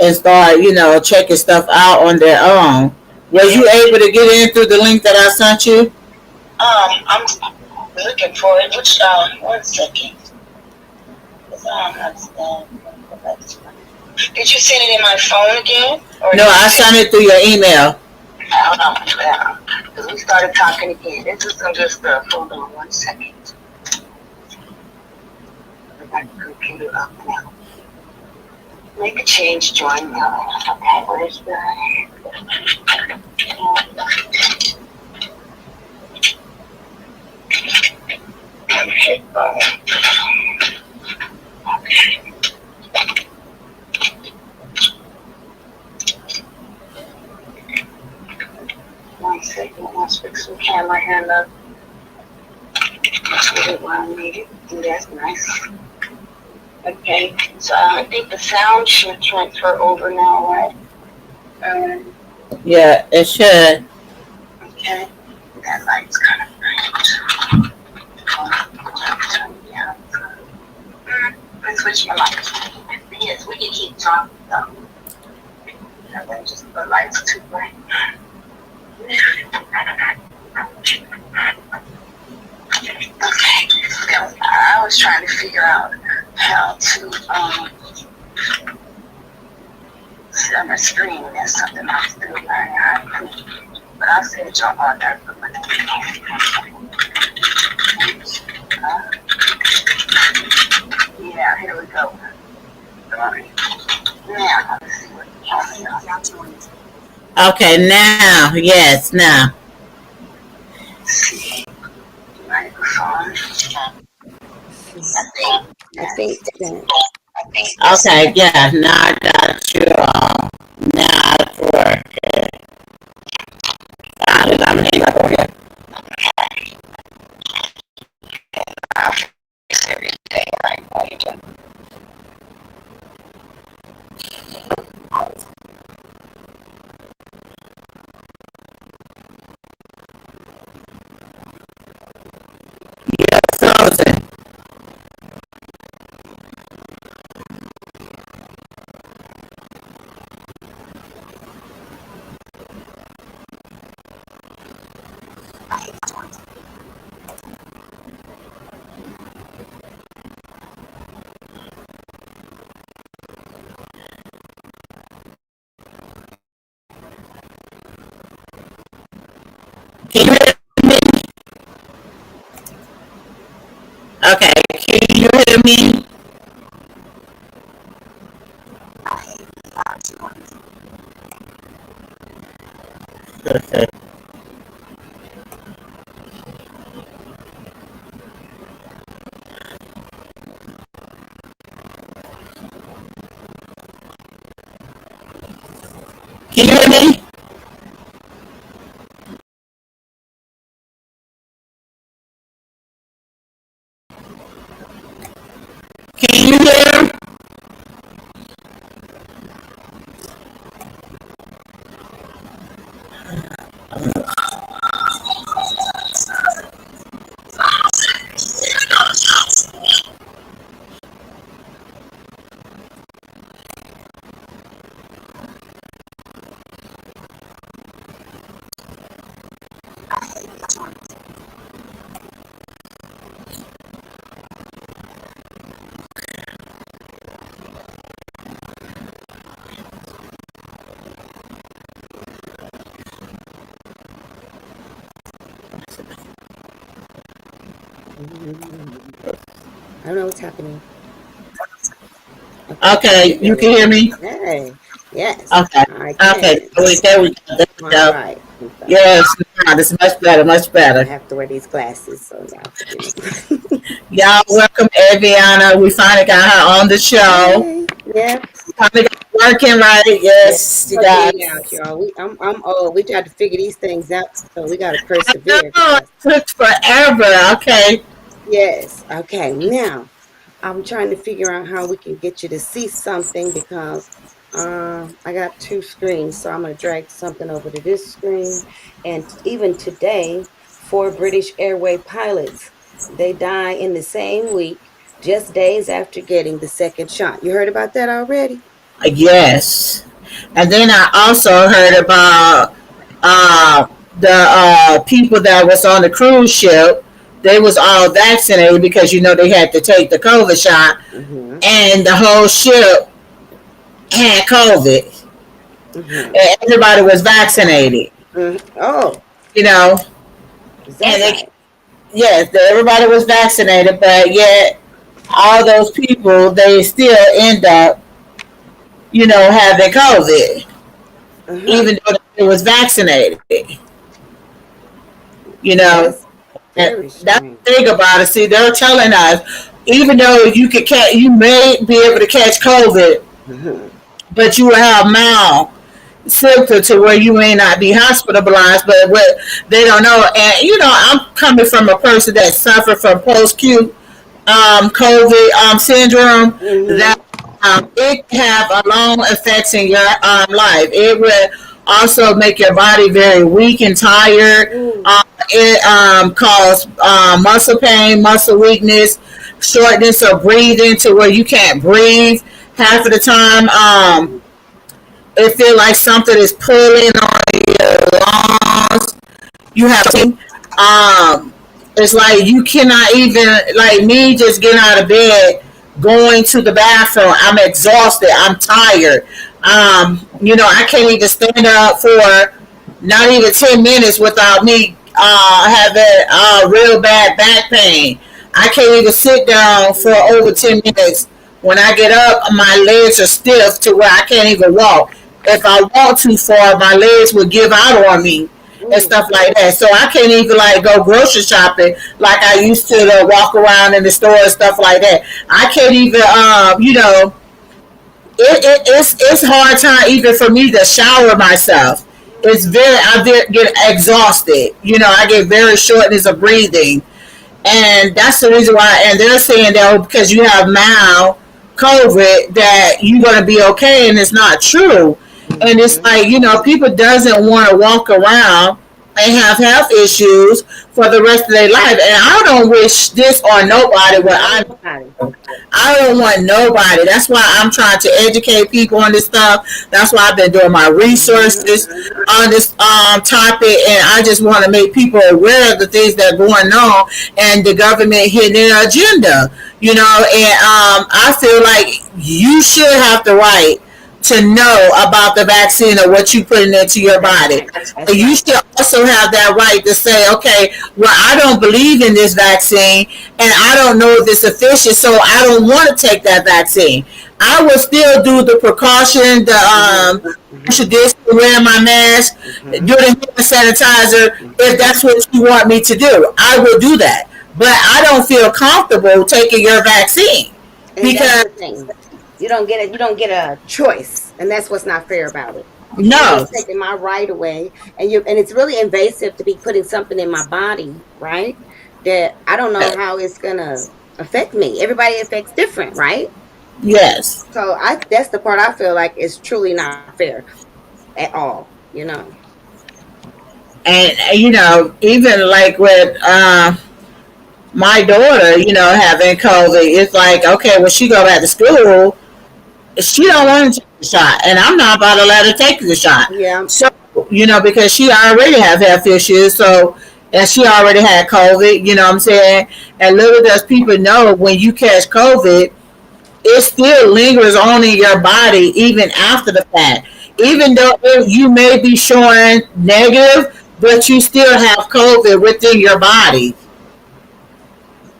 and start checking stuff out on their own. Was you able to get in through the link that I sent you? I'm looking for it. Which 1 second. Did you send it in my phone again? No, I sent it through your email. Hold on, because we started talking again. This is some good stuff. Hold on 1 second. I got the computer up now. Make a change, join now. Okay, where's the... Okay. 1 second. Let's fix the camera here, love. Let's get it where I need it. That's nice. Okay, so I think the sound should transfer over now, right? Yeah, it should. Okay, that light's kind of bright. Let's switch my lights. Yes, we can keep talking though. And then just the lights too bright. Okay, so I was trying to figure out how to see on my screen. That's something I was doing. But I'll say it y'all on there. Yeah, here we go. Alright. Now, let's see what y'all doing. Okay, now, yes, now. Let's see. Microphone. I think that. Okay, yeah, now I got you. Now it's working. I'm hanging up on you. I'll fix everything right while you do. You're frozen. Okay, can you hear me? Okay. Can you hear me? Can you hear? I don't know what's happening. Okay, Okay, you there we can hear go. me? Hey, yes, Okay. I Okay, can. wait, there we go. There we All go. right. Okay. Yes, now this is much better, much I better. have to wear these glasses, so y'all forgive me. Y'all welcome Aviana. We finally got her on the show. Yay. Yep. Finally got it working right. Yeah. Yes, you Figuring it out, guys. y'all. I'm old. We tried to figure these things out, so we got to I persevere. know it Because, took forever. Okay. yes. Okay. Now, I'm trying to figure out how we can get you to see something because I got two screens. So I'm going to drag something over to this screen. And even today, four British Airway pilots, they die in the same week, just days after getting the second shot. You heard about that already? Yes. And then I also heard about the people that was on the cruise ship. They was all vaccinated because they had to take the COVID shot, Mm-hmm. and the whole ship had COVID, Mm-hmm. and everybody was vaccinated. Oh, You know, is and that right? yes, everybody was vaccinated, but yet all those people they still end up having COVID, Uh-huh. even though they was vaccinated. You know, That's and very that's strange. the thing about it. See, they're telling us, even though you may be able to catch COVID, Mm-hmm. but you will have mild symptoms to where you may not be hospitalized. But what they don't know, and I'm coming from a person that suffered from post-acute COVID syndrome, that Mm-hmm. it can have a long effects in your life. It will also make your body very weak and tired. Ooh. It cause muscle pain, muscle weakness, shortness of breathing to where you can't breathe half of the time. It feel like something is pulling on your lungs. You have it's like you cannot even, like me, just getting out of bed, going to the bathroom. I'm exhausted. I'm tired. I can't even stand up for not even 10 minutes without me having real bad back pain. I can't even sit down for over 10 minutes. When I get up, my legs are stiff to where I can't even walk. If I walk too far, my legs will give out on me and Ooh. stuff like that. So I can't even like go grocery shopping like I used to walk around in the store and stuff like that. I can't even, it's hard time even for me to shower myself. Get exhausted. I get very shortness of breathing, and that's the reason why. And they're saying that because you have mild COVID that you're gonna be okay, and it's not true. And it's Mm-hmm. like people doesn't want to walk around and have health issues for the rest of their life. And I don't wish this on nobody. Nobody. I don't want nobody. That's why I'm trying to educate people on this stuff. That's why I've been doing my resources Mm-hmm. on this topic, and I just want to make people aware of the things that are going on and the government hitting their agenda. And I feel like you should have the right to know about the vaccine or what you putting into your That's body. right. That's So you right. should also have that right to say, okay, well, I don't believe in this vaccine and I don't know if it's efficient, so I don't want to take that vaccine. I will still do the precaution, the Mm-hmm. Mm-hmm. tradition, wearing my mask, do Mm-hmm. the hand sanitizer. If Mm-hmm. that's what you want me to do, I will do that. But I don't feel comfortable taking your vaccine And that's because the thing. You don't get it. You don't get a choice, and that's what's not fair about it. You're no, just taking my right away, and it's really invasive to be putting something in my body, right? That I don't know how it's gonna affect me. Everybody affects different, right? yes. So I that's the part I feel like is truly not fair at all. You know. And even like with my daughter, having COVID, it's like, okay, when she go back to school, she don't want to take the shot, and I'm not about to let her take the shot. Yeah. So, because she already have health issues, so and she already had COVID. You know what I'm saying? And little does people know, when you catch COVID, it still lingers on in your body even after the fact. Even though you may be showing negative, but you still have COVID within your body.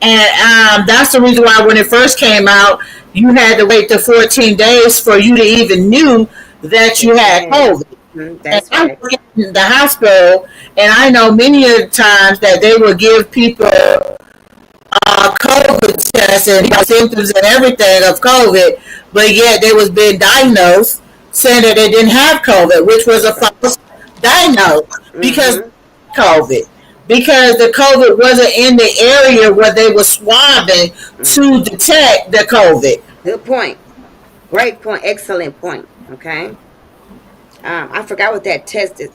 And that's the reason why when it first came out, you had to wait the 14 days for you to even knew that you had Yes. COVID. And That's I right. was in the hospital, and I know many of the times that they would give people COVID tests and symptoms and everything of COVID, but yet they was being diagnosed saying that they didn't have COVID, which was a That's right. false diagnosis because Mm-hmm. COVID. Because the COVID wasn't in the area where they were swabbing to Mm-hmm. detect the COVID. Good point. Great point. Excellent point. Okay. I forgot what that test it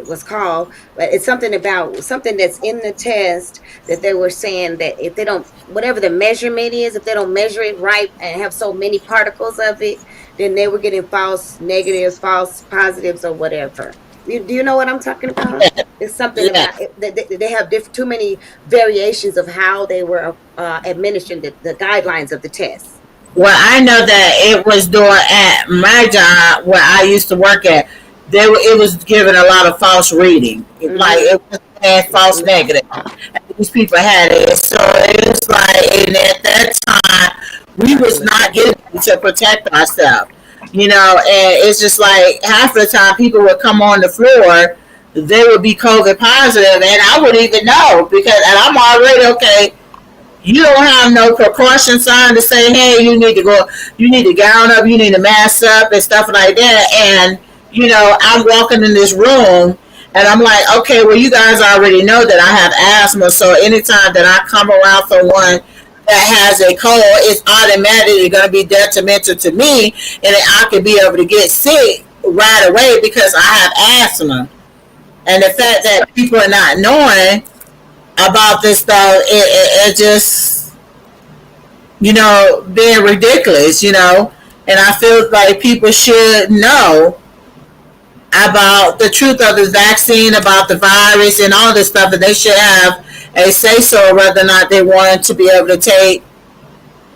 was called, but it's something about something that's in the test that they were saying that if they don't, whatever the measurement is, if they don't measure it right and have so many particles of it, then they were getting false negatives, false positives, or whatever. Do you know what I'm talking about? Yeah, It's something yeah. about they have too many variations of how they were administering the guidelines of the test. Well, I know that it was doing at my job where I used to work at. It was giving a lot of false reading, like Mm-hmm. it was saying false Mm-hmm. negative. And these people had it, so it was like, and at that time, we was not getting it to protect ourselves, And it's just like half of the time, people would come on the floor, they would be COVID positive, and I wouldn't even know because, and I'm already okay. You don't have no precaution sign to say, hey, you need to gown up, you need to mask up and stuff like that. And, I'm walking in this room and I'm like, okay, well, you guys already know that I have asthma. So anytime that I come around someone that has a cold, it's automatically going to be detrimental to me. And I could be able to get sick right away because I have asthma. And the fact that people are not knowing about this stuff, it just, being ridiculous. And I feel like people should know about the truth of the vaccine, about the virus, and all this stuff, that they should have a say so whether or not they want to be able to take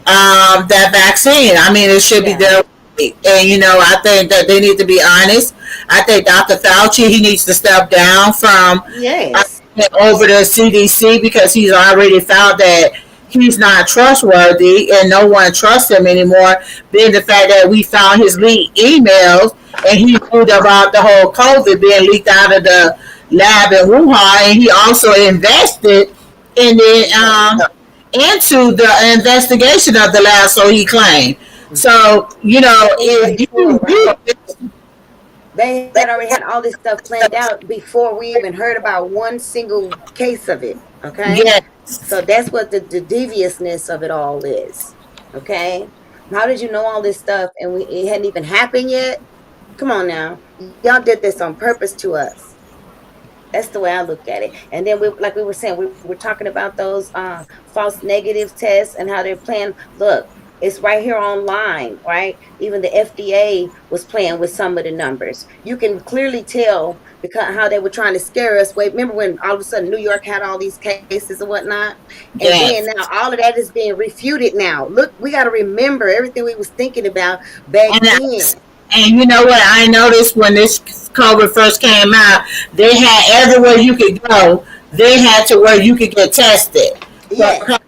that vaccine. I mean, it should be Yeah. their right. And, I think that they need to be honest. I think Dr. Fauci, he needs to step down from Yes. over the CDC because he's already found that he's not trustworthy and no one trusts him anymore. Being the fact that we found his leaked emails and he knew about the whole COVID being leaked out of the lab in Wuhan, and he also invested in into the investigation of the lab, so he claimed. So if Before, right? you They had already had all this stuff planned out before we even heard about one single case of it. Okay. yes, So that's what the deviousness of it all is. Okay. How did you know all this stuff and it hadn't even happened yet? Come on now. Y'all did this on purpose to us. That's the way I look at it. And then like we were saying, we were talking about those false negative tests and how they're playing. Look, it's right here online, right? Even the FDA was playing with some of the numbers. You can clearly tell because how they were trying to scare us. Wait, remember when all of a sudden New York had all these cases and whatnot? And then yes, now all of that is being refuted now. Look, we got to remember everything we was thinking about back and then. And you know what? I noticed when this COVID first came out, they had everywhere you could go. They had to where you could get tested. Yes.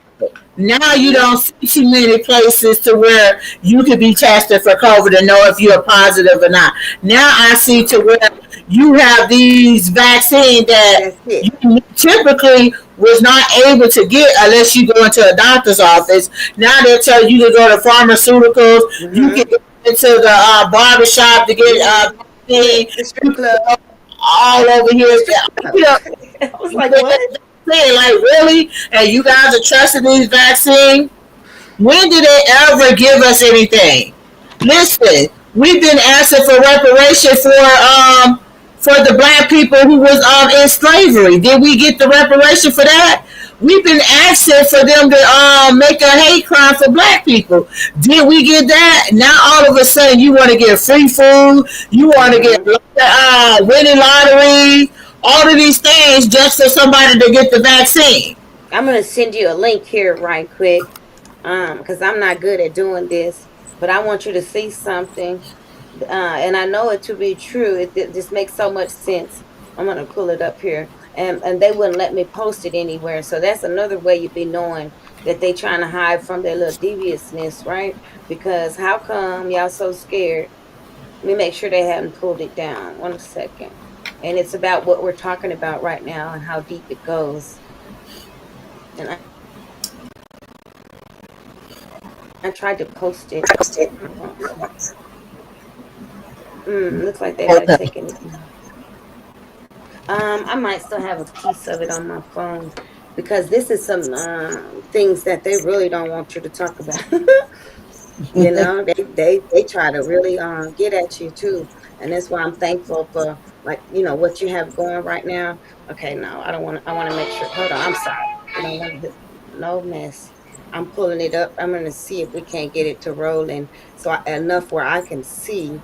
Now you don't see too many places to where you could be tested for COVID and know if you're positive or not. Now I see to where you have these vaccines that you typically was not able to get unless you go into a doctor's office. Now they tell you to go to pharmaceuticals. Mm-hmm. You can go into the barbershop to get strip club all over here. I was like, what? Like, really? And you guys are trusting these vaccines? When did they ever give us anything? Listen, we've been asking for reparation for the black people who was in slavery. Did we get the reparation for that? We've been asking for them to make a hate crime for black people. Did we get that? Now all of a sudden you want to get free food. You want to get winning lotteries. All of these things just for somebody to get the vaccine. I'm going to send you a link here right quick because I'm not good at doing this, but I want you to see something. And I know it to be true. It just makes so much sense. I'm going to pull it up here. And they wouldn't let me post it anywhere. So that's another way you'd be knowing that they trying to hide from their little deviousness, right? Because how come y'all so scared? Let me make sure they haven't pulled it down. 1 second. And it's about what we're talking about right now and how deep it goes. And I tried to post it. Looks like they might have taken it. I might still have a piece of it on my phone because this is some things that they really don't want you to talk about. You know, they try to really get at you too. And that's why I'm thankful for, like, you know, what you have going right now. Okay, no, I want to make sure. Hold on, I'm sorry. No mess. I'm pulling it up. I'm going to see if we can't get it to rolling enough where I can see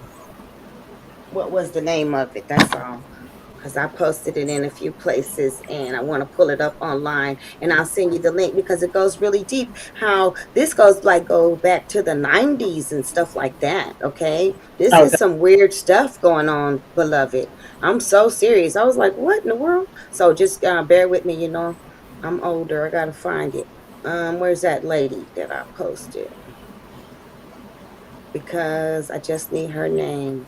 what was the name of it. That's all. Because I posted it in a few places and I want to pull it up online and I'll send you the link because it goes really deep. How this go back to the 90s and stuff like that. Okay. This is some weird stuff going on, beloved. I'm so serious. I was like, what in the world? So just bear with me. You know, I'm older. I got to find it. Where's that lady that I posted? Because I just need her name.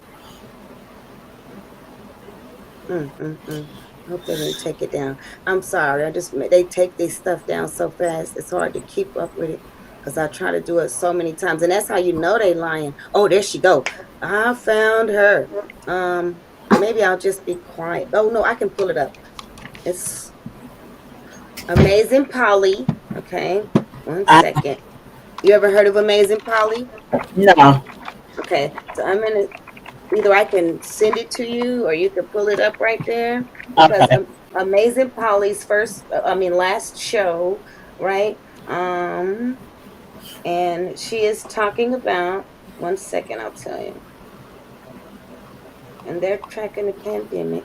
Hope they didn't take it down. I'm sorry. They take this stuff down so fast. It's hard to keep up with it because I try to do it so many times. And that's how you know they lying. Oh, there she go. I found her. Maybe I'll just be quiet. Oh, no, I can pull it up. It's Amazing Polly. Okay. 1 second. You ever heard of Amazing Polly? No. Okay. So I'm going to... Either I can send it to you or you can pull it up right there. Because Amazing Polly's last show, right? And she is talking about, 1 second, I'll tell you. And they're tracking the pandemic.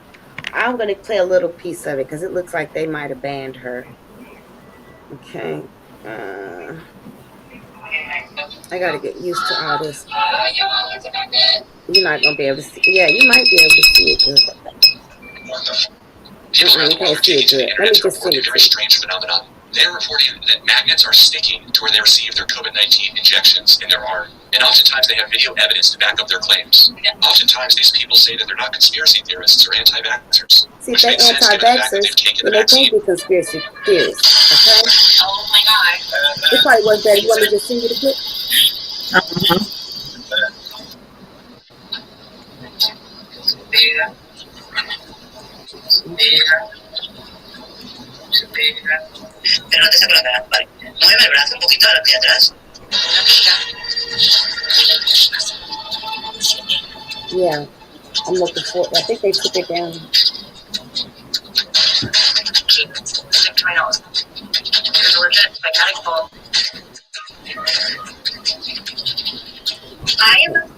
I'm going to play a little piece of it because it looks like they might have banned her. Okay. I got to get used to all this. You're not going to be able to see. Yeah, you might be able to see it good. You can't see it good. Let me just see it. A very strange phenomenon. They're reporting that magnets are sticking to where they receive their COVID-19 injections in their arm. And oftentimes they have video evidence to back up their claims. Oftentimes these people say that they're not conspiracy theorists or anti-vaxxers. See, if they're anti-vaxxers, then they can't be conspiracy theorists. Okay? Oh my God. It probably was that. You want me to just send you the clip? Pero no te saco la cara, vale. Mueve el brazo un poquito hacia atrás. Yeah, I'm looking for it. I think they took it down. My nose. There's a legit psychotic pull. I am gonna.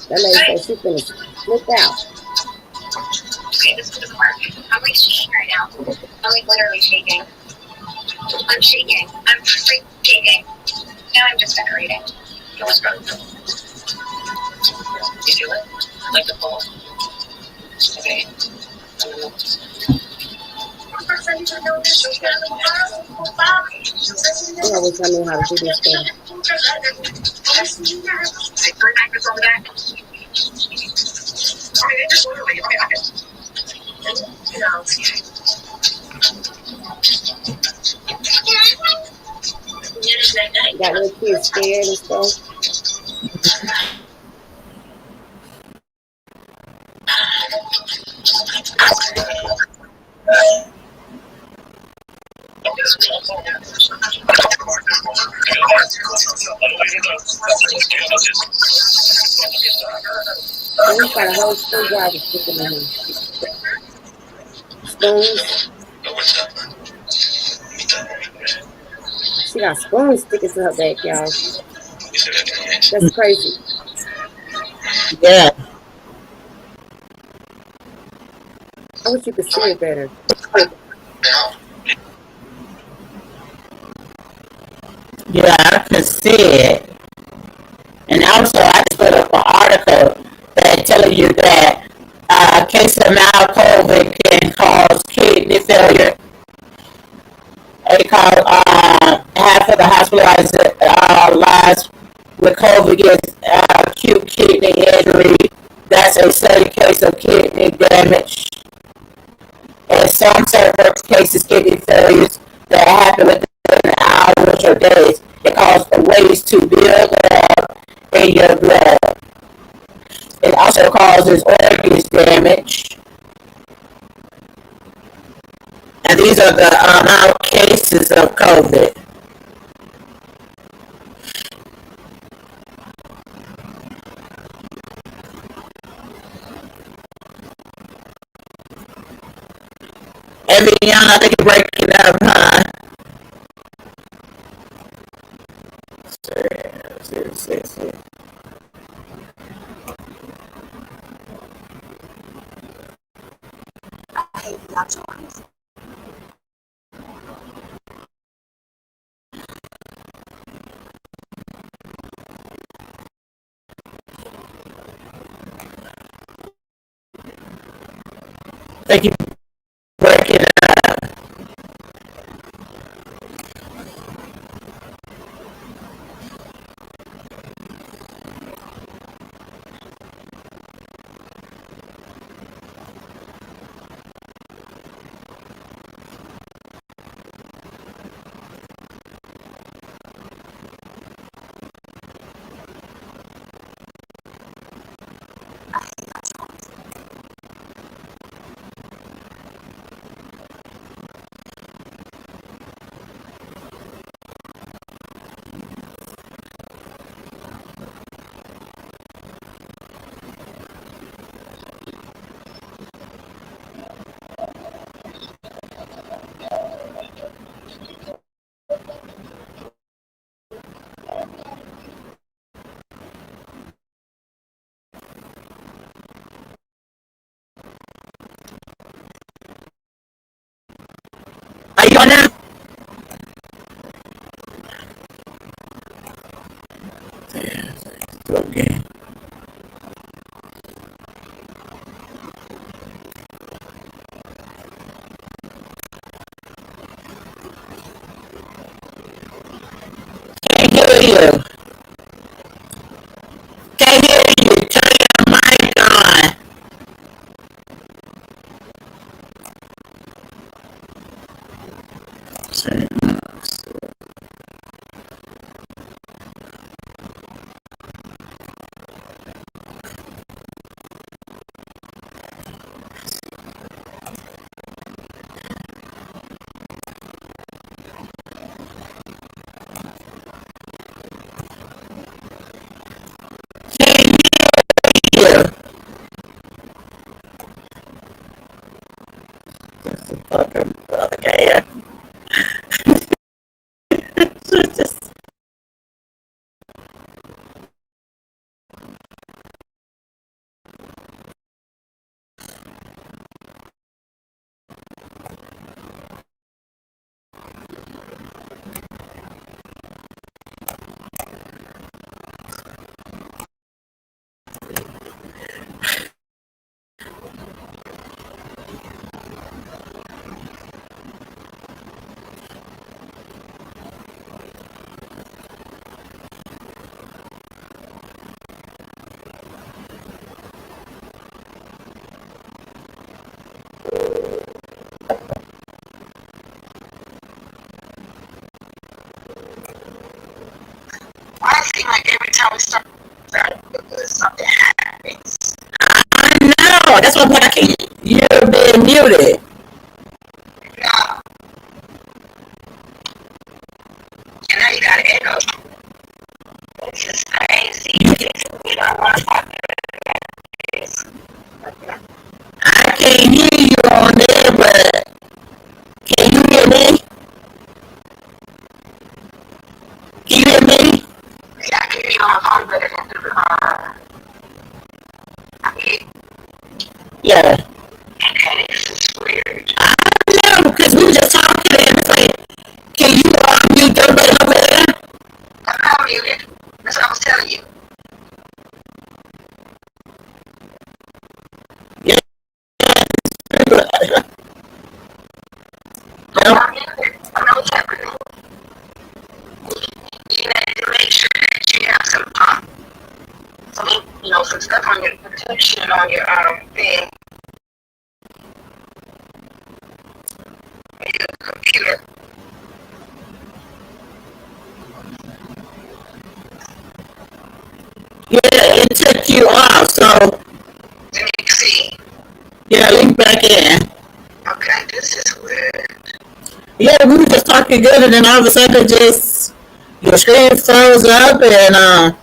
That lady said she's gonna flip out. Okay, this doesn't work. I'm like shaking right now. I'm like literally shaking. I'm shaking. I'm freaking shaking. Now I'm just decorating. It was broken. feel it? Like the pull? Okay. I wish I knew how to do this thing. Got little kids scared and stuff. And we got a whole screwdriver sticking in here. Spoons. She got spoons sticking to her back, y'all. That's crazy. Yeah. I wish you could see it better. Yeah, I can see it. And also, I just put up an article that telling you that a case of mild COVID can cause kidney failure. It cause half of the hospitalized lives with COVID gets acute kidney injury. That's a study case of kidney damage. And some severe cases, kidney failures that happen within hours or days. It causes waste to build up in your blood. It also causes organs damage. And these are the mild cases of COVID. Every young, I think you're breaking up, huh? Thank you for breaking up. Are you on now? Okay. Can't hear you. Can't hear you. Turn your mic on. Here. Fucking okay. seem like every time we start something happens. I know. That's why I can't. You're being muted. No. And now you got an echo. This is crazy. You don't want to talk to this. I can't hear you on there, but can you hear me? Can you hear me? Yeah, I can hear you on my phone better than through the Yeah. Okay, this is weird. I know, because we were just talking and it's like, can you mute your way over there? I'm not muted. That's what I was telling you. Yeah. I'm not muted. I know what's happening. You need to make sure that you have some stuff on your protection on your thing, your computer. Yeah, it took you off, so Let me see. yeah, link back in. Okay, this is weird. Yeah, we were just talking good and then all of a sudden just your screen froze up and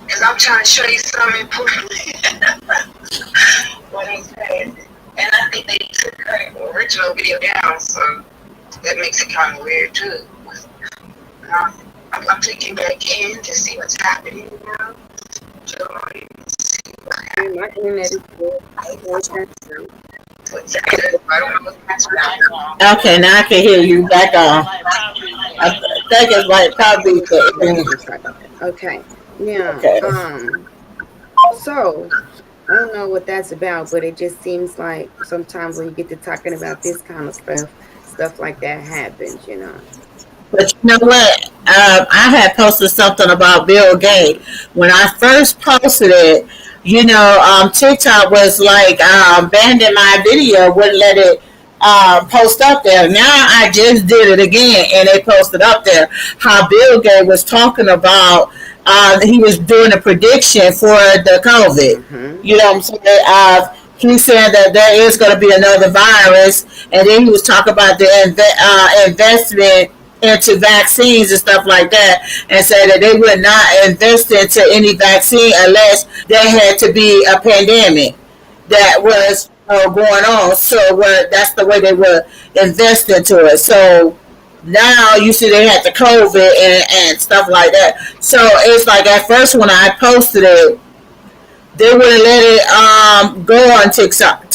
Because I'm trying to show you something important. What is crazy. And I think they took the original video down, so that makes it kind of weird too. I'm clicking back in to see what's happening now. So, see what happens. My internet is good. What's happening. I don't know what's happening. okay, now I can hear you back on. I think it's like probably the Okay. Yeah. Okay. So I don't know what that's about, but it just seems like sometimes when you get to talking about this kind of stuff like that happens, you know. But you know what? I had posted something about Bill Gates. When I first posted it, TikTok was like banning my video, wouldn't let it post up there. Now I just did it again, and they posted up there how Bill Gates was talking about. He was doing a prediction for the COVID. Mm-hmm. You know what I'm saying? He said that there is going to be another virus, and then he was talking about the investment into vaccines and stuff like that, and said that they would not invest into any vaccine unless there had to be a pandemic that was going on. So that's the way they would invest into it. So now you see they had the COVID and stuff like that. So it's like at first when I posted it, they wouldn't let it go on TikTok.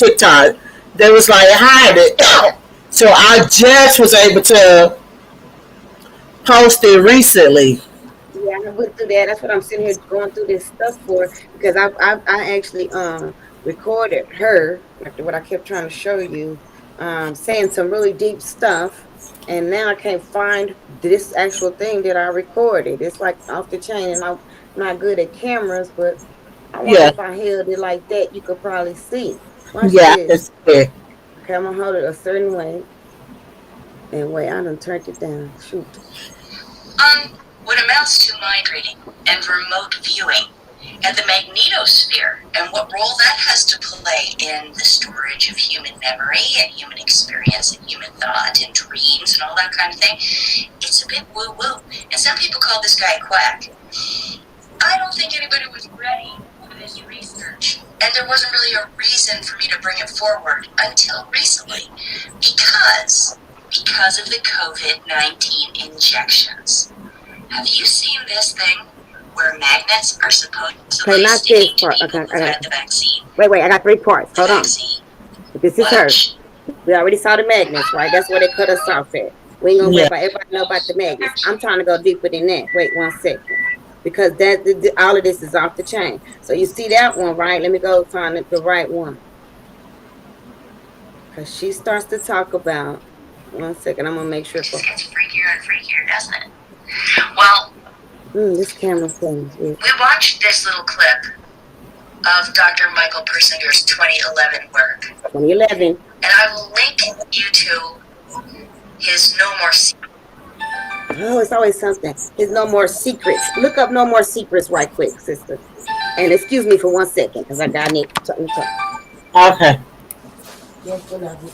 They was like hide it. So I just was able to post it recently. Yeah, I went through that. That's what I'm sitting here going through this stuff for, because I actually recorded her, like what I kept trying to show you, saying some really deep stuff, and now I can't find this actual thing that I recorded. It's like off the chain, and I'm not good at cameras, but I wonder Yeah. if I held it like that, you could probably see. Watch Yeah, this. it's Okay, I'm gonna hold it a certain way. And wait, I done turned it down. Shoot. What amounts to mind reading and remote viewing, and the magnetosphere, and what role that has to play in the storage of human memory and human experience and human thought and dreams and all that kind of thing. It's a bit woo-woo. And some people call this guy a quack. I don't think anybody was ready for this research, and there wasn't really a reason for me to bring it forward until recently, because of the COVID-19 injections. Have you seen this thing where magnets are supposedly not sticking this part. to people Okay, who've had the vaccine? Wait, I got 3 parts. Hold on. Vaccine. This is her. Watch. We already saw the magnets, right? That's where they cut us off at. We ain't gonna Yeah. worry about everybody know about the magnets. I'm trying to go deeper than that. Wait 1 second. Because all of this is off the chain. So you see that one, right? Let me go find the right one. Because she starts to talk about, 1 second, I'm gonna make sure. It just gets freakier and freakier, doesn't it? Well, This camera thing is weird. we watched this little clip of Dr. Michael Persinger's 2011 work, 2011. and I will link you to his No More Secrets. Oh, it's always something. There's no more secrets. Look up no more secrets right quick, sister. And excuse me for 1 second because I got something to talk. Okay. Yes, I love you.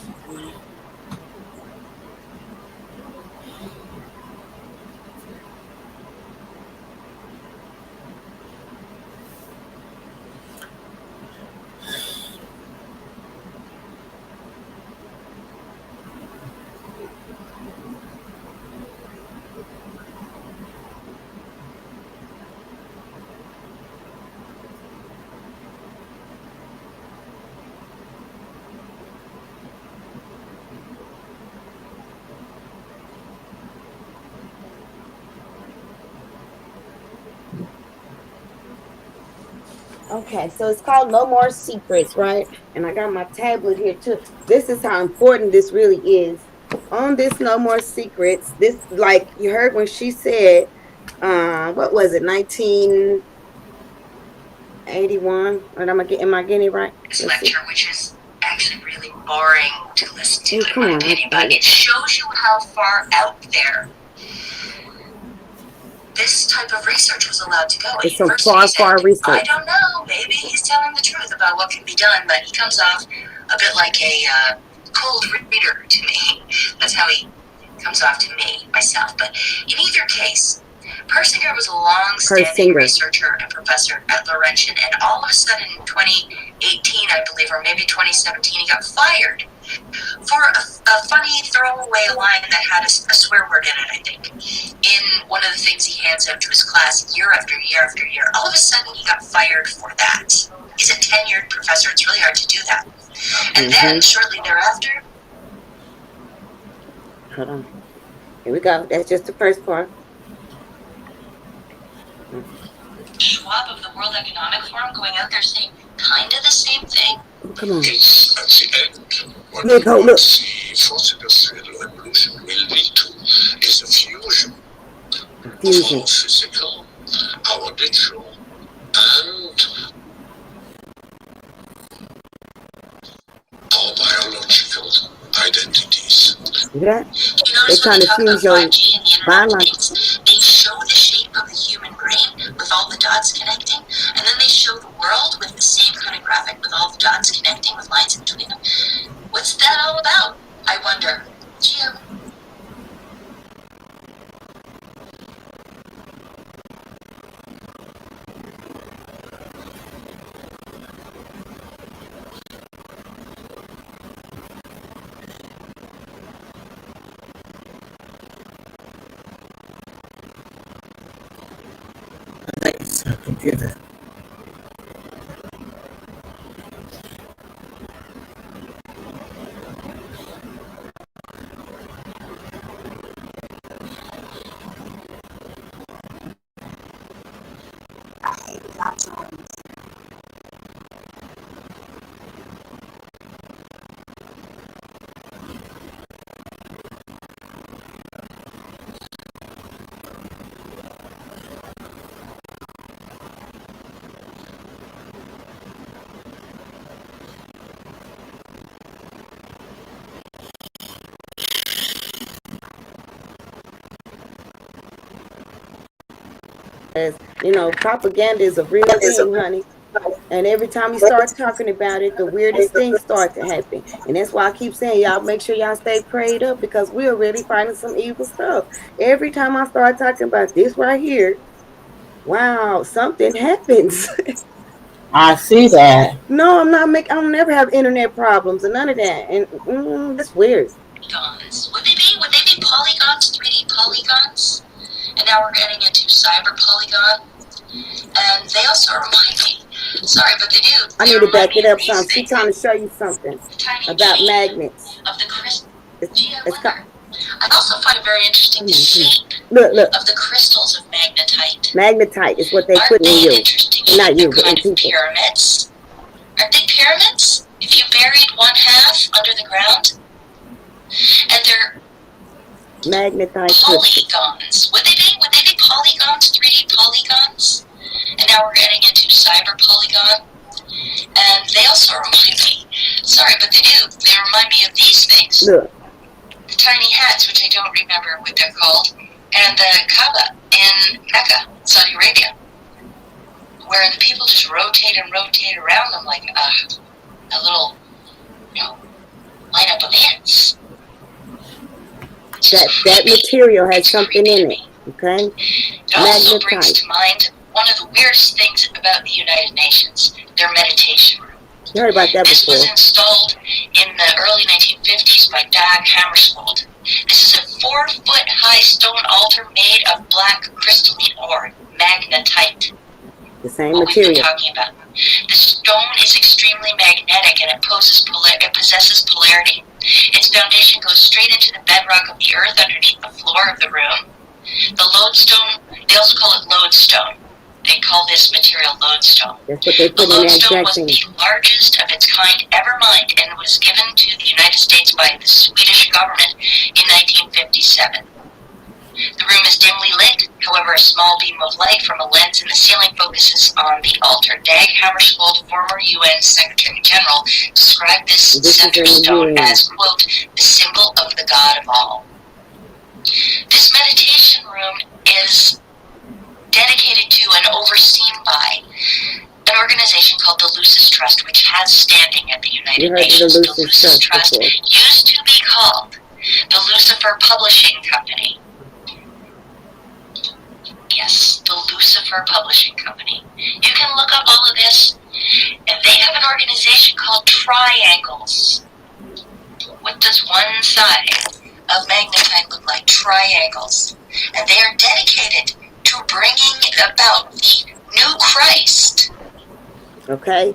Okay, so it's called No More Secrets, right? And I got my tablet here too. This is how important this really is. On this No More Secrets, this, like you heard when she said, what was it, 1981? Or am I getting it right? This lecture, which is actually really boring to listen to, come in my on, opinion, but it shows you how far out there this type of research was allowed to go. It's some far research. I don't know. Maybe he's telling the truth about what can be done, but he comes off a bit like a cold reader to me. That's how he comes off to me, myself. But in either case, Persinger was a long-standing researcher and professor at Laurentian, and all of a sudden in 2018, I believe, or maybe 2017, he got fired for a funny throwaway line that had a swear word in it, I think, in one of the things he hands out to his class year after year after year. All of a sudden, he got fired for that. He's a tenured professor. It's really hard to do that. And then, shortly thereafter... Hold on. Here we go. That's just the first part. Schwab of the World Economic Forum going out there saying kind of the same thing. Come on. It's at the end what look. the fourth industrial revolution will lead to is a fusion of our physical, our digital, and our biological identities. See that? They're trying to fuse your biological. They show the shape of the human brain with all the dots connecting, and then they show the world with the same kind of graphic with all the dots connecting with lines in between them. What's that all about? I wonder. Jim. It's a computer. As you know, propaganda is a real thing, honey. And every time you start talking about it, the weirdest things start to happen. And that's why I keep saying, y'all make sure y'all stay prayed up, because we're really fighting some evil stuff. Every time I start talking about this right here, wow, something happens. I see that. No, I'll never have internet problems and none of that. And that's weird. Polygons. Would they be polygons, 3D polygons? And now we're getting into cyber polygon. And they also remind me, sorry, but they do. I need to back it up some. She's trying to show you something about magnets. Of the crystal. I also find it very interesting the shape look of the crystals of magnetite. Magnetite is what they put in you. Not you, but in people. Pyramids. Aren't they pyramids? If you buried one half under the ground, and they're magnetite polygons. Would they be polygons, 3D polygons? And now we're getting into cyber polygon. And they also remind me, sorry, but they do. They remind me of these things. Look. The tiny hats, which I don't remember what they're called. and the Kaaba in Mecca, Saudi Arabia, where the people just rotate and rotate around them like a little, lineup of ants. That material has something in it, okay? It also brings to mind one of the weirdest things about the United Nations, their meditation room. You heard about that This before. was installed in the early 1950s by Dag Hammarskjöld. This is a 4-foot-high stone altar made of black crystalline ore, magnetite. The same What we've been material. talking about. The stone is extremely magnetic and it possesses polarity. Its foundation goes straight into the bedrock of the earth underneath the floor of the room. The lodestone, they also call it lodestone. They call this material lodestone. That's what they The put in that lodestone was jackson. the largest of its kind ever mined and was given to the United States by the Swedish government in 1957. The room is dimly lit, however a small beam of light from a lens in the ceiling focuses on the altar. Dag Hammarskjöld, former UN Secretary General, described this center stone as, quote, the symbol of the God of all. This meditation room is dedicated to and overseen by an organization called the Lucis Trust, which has standing at the United Nations. The Lucis Trust used to be called the Lucifer Publishing Company. Yes, the Lucifer Publishing Company. You can look up all of this. And they have an organization called Triangles. What does one side of magnetite look like? Triangles. And they are dedicated to bringing about the new Christ. Okay?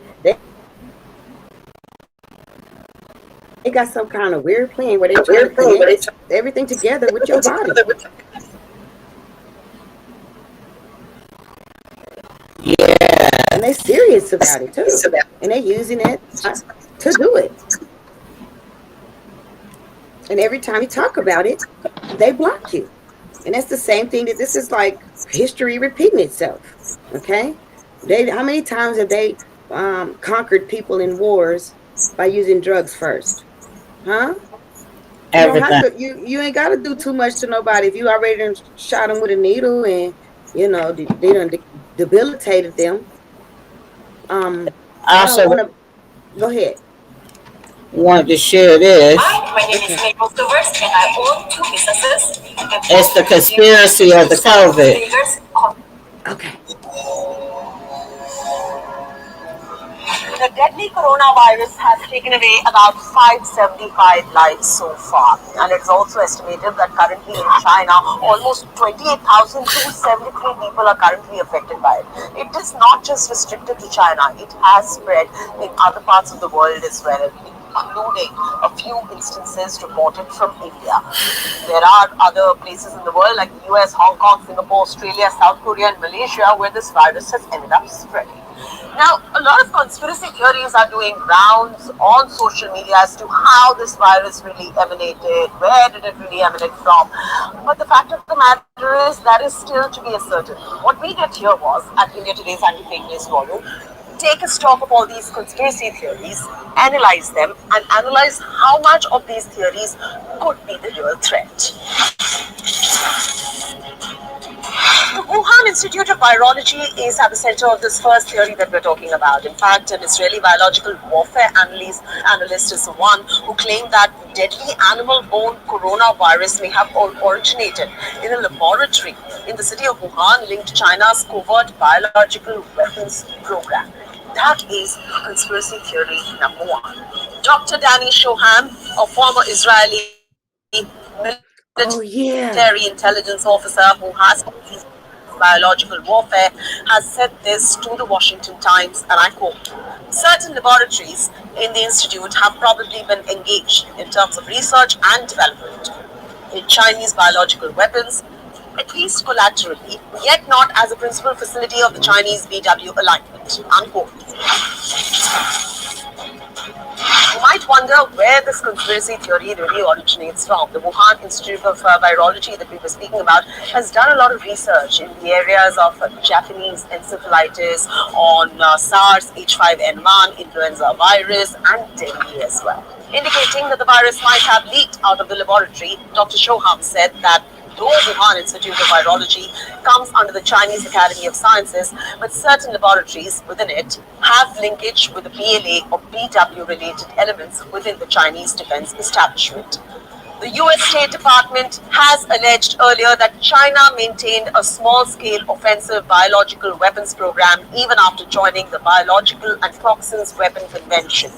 They got some kind of weird plan where they try to connect everything together with your body. Yeah. And they're serious about it too. And they're using it to do it. And every time you talk about it, they block you. And that's the same thing that this is like history repeating itself. Okay? How many times have they conquered people in wars by using drugs first? Huh? Everything. You ain't got to do too much to nobody. If you already done shot them with a needle and, they done debilitated them. Also, go ahead. Wanted to share this. Hi, my name is Mabel Silvers and I own 2 businesses. It's the conspiracy of the COVID. Okay. The deadly coronavirus has taken away about 575 lives so far. And it's also estimated that currently in China, almost 28,273 people are currently affected by it. It is not just restricted to China. It has spread in other parts of the world as well, including a few instances reported from India. There are other places in the world like the US, Hong Kong, Singapore, Australia, South Korea and Malaysia where this virus has ended up spreading. Now, a lot of conspiracy theories are doing rounds on social media as to how this virus really emanated, where did it really emanate from. But the fact of the matter is that is still to be ascertained. What we did here was, at India Today's Anti-Fake News Forum, take a stock of all these conspiracy theories, analyze them, and analyze how much of these theories could be the real threat. The Wuhan Institute of Virology is at the center of this first theory that we're talking about. In fact, an Israeli biological warfare analyst is the one who claimed that deadly animal-borne coronavirus may have originated in a laboratory in the city of Wuhan linked to China's covert biological weapons program. That is conspiracy theory number 1. Dr. Danny Shoham, a former Israeli military intelligence officer who has biological warfare, has said this to the Washington Times, and I quote, "Certain laboratories in the institute have probably been engaged in terms of research and development in Chinese biological weapons, at least collaterally, yet not as a principal facility of the Chinese BW alignment," unquote. You might wonder where this conspiracy theory really originates from. The Wuhan Institute of Virology that we were speaking about has done a lot of research in the areas of Japanese encephalitis, on SARS, H5N1, influenza virus, and dengue as well. Indicating that the virus might have leaked out of the laboratory, Dr. Shoham said that Though Wuhan Institute of Virology comes under the Chinese Academy of Sciences, but certain laboratories within it have linkage with the PLA or PW related elements within the Chinese defense establishment. The US State Department has alleged earlier that China maintained a small-scale offensive biological weapons program even after joining the Biological and Toxins Weapon Convention,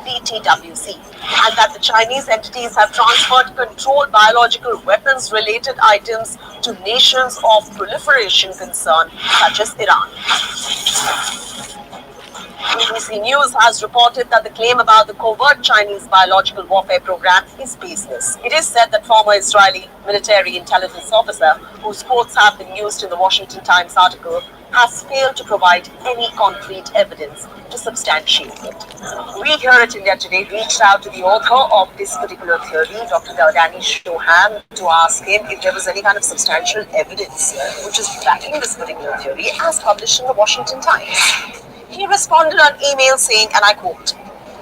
BTWC, and that the Chinese entities have transferred controlled biological weapons-related items to nations of proliferation concern, such as Iran. BBC News has reported that the claim about the covert Chinese biological warfare program is baseless. It is said that former Israeli military intelligence officer, whose quotes have been used in the Washington Times article, has failed to provide any concrete evidence to substantiate it. We here at India Today reached out to the author of this particular theory, Dr. Danish Chauhan, to ask him if there was any kind of substantial evidence which is backing this particular theory as published in the Washington Times. He responded on email saying, and I quote,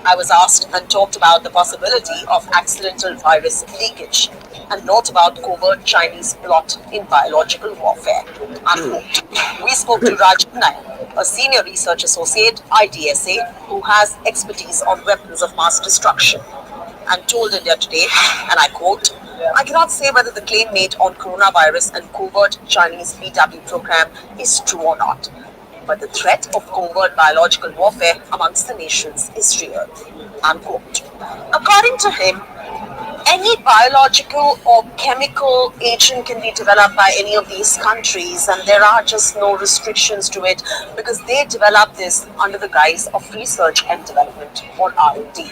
"I was asked and talked about the possibility of accidental virus leakage and not about covert Chinese plot in biological warfare." Unquote. We spoke to Rajan Nayak, a senior research associate, IDSA, who has expertise on weapons of mass destruction, and told India Today, and I quote, "I cannot say whether the claim made on coronavirus and covert Chinese PW program is true or not. But the threat of covert biological warfare amongst the nations is real." Unquote. According to him, any biological or chemical agent can be developed by any of these countries, and there are just no restrictions to it because they develop this under the guise of research and development, or R&D.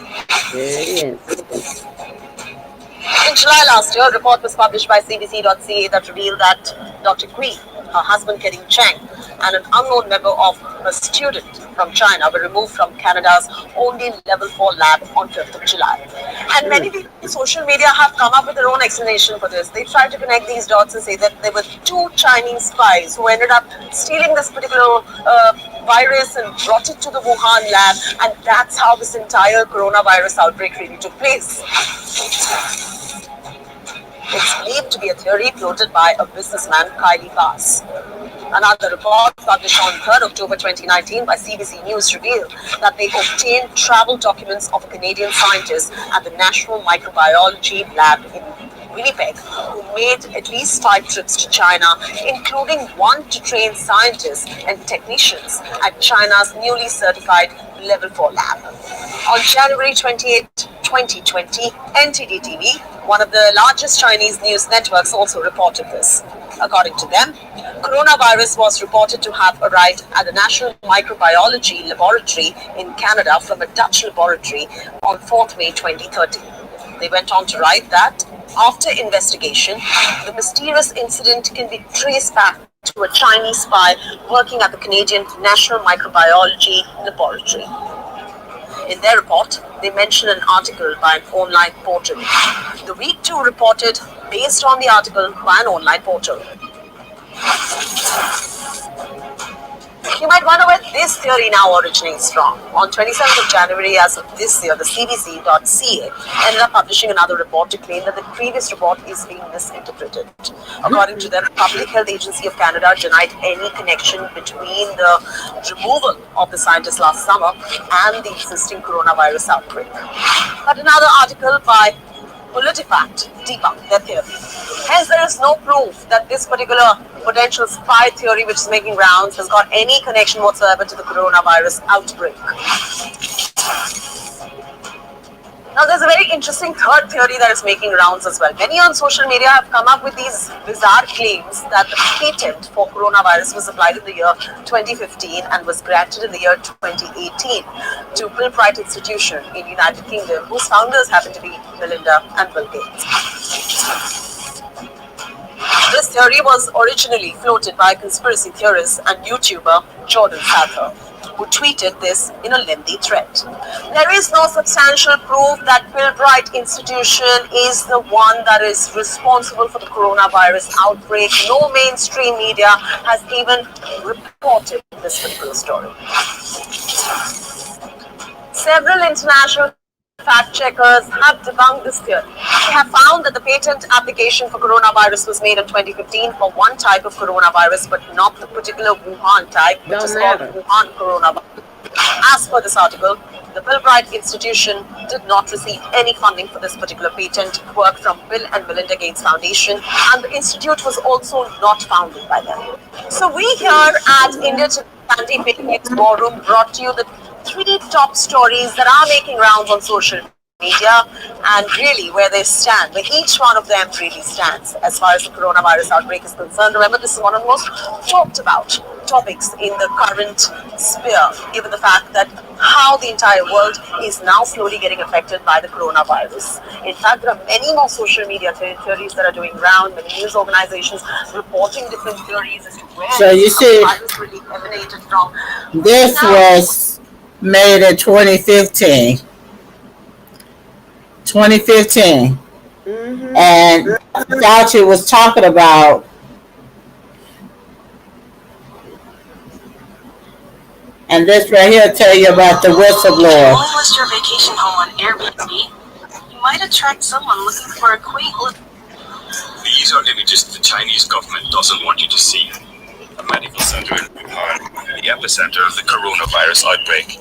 In July last year, a report was published by CBC.ca that revealed that Dr. Kui, her husband Kering Cheng, and an unknown member of a student from China were removed from Canada's only level 4 lab on 5th of July. And many people in social media have come up with their own explanation for this. They tried to connect these dots and say that there were 2 Chinese spies who ended up stealing this particular virus and brought it to the Wuhan lab, and that's how this entire coronavirus outbreak really took place. It's believed to be a theory floated by a businessman, Kylie Bass. Another report published on 3rd October 2019 by CBC News revealed that they obtained travel documents of a Canadian scientist at the National Microbiology Lab in Winnipeg, who made at least 5 trips to China, including one to train scientists and technicians at China's newly certified Level 4 lab. On January 28, 2020, NTD TV, one of the largest Chinese news networks, also reported this. According to them, coronavirus was reported to have arrived at the National Microbiology Laboratory in Canada from a Dutch laboratory on 4th May 2013. They went on to write that, after investigation, the mysterious incident can be traced back to a Chinese spy working at the Canadian National Microbiology Laboratory. In their report, they mention an article by an online portal. The Week 2 reported based on the article by an online portal. You might wonder where this theory now originates from. On 27th of January as of this year, the CBC.ca ended up publishing another report to claim that the previous report is being misinterpreted. According to them, the Public Health Agency of Canada denied any connection between the removal of the scientists last summer and the existing coronavirus outbreak. But another article by PolitiFact debunked their theory. Hence, there is no proof that this particular potential spy theory, which is making rounds, has got any connection whatsoever to the coronavirus outbreak. Now, there's a very interesting third theory that is making rounds as well. Many on social media have come up with these bizarre claims that the patent for coronavirus was applied in the year 2015 and was granted in the year 2018 to Bill Bright Institution in United Kingdom, whose founders happen to be Melinda and Bill Gates. This theory was originally floated by conspiracy theorist and YouTuber Jordan Sather, who tweeted this in a lengthy thread. There is no substantial proof that Bill Bright Institution is the one that is responsible for the coronavirus outbreak. No mainstream media has even reported this particular story. Several international fact checkers have debunked this theory. They have found that the patent application for coronavirus was made in 2015 for one type of coronavirus, but not the particular Wuhan type, which is called Wuhan coronavirus. As per this article, the Bill Bright Institution did not receive any funding for this particular patent work from Bill and Melinda Gates Foundation, and the institute was also not founded by them. So we here at India Today Fake News War Room brought to you the 3 top stories that are making rounds on social media and really where they stand, where each one of them really stands as far as the coronavirus outbreak is concerned. Remember, this is one of the most talked about topics in the current sphere, given the fact that how the entire world is now slowly getting affected by the coronavirus. In fact, there are many more social media theories that are doing round, many news organizations reporting different theories as to where So you see, the virus really emanated from. this was made in 2015. 2015. And Fauci was talking about and this right here tell you about the whistleblower. If you only list your vacation home on Airbnb, you might attract someone looking for a quaint little... These are images the Chinese government doesn't want you to see. A medical center in Wuhan, the epicenter of the coronavirus outbreak.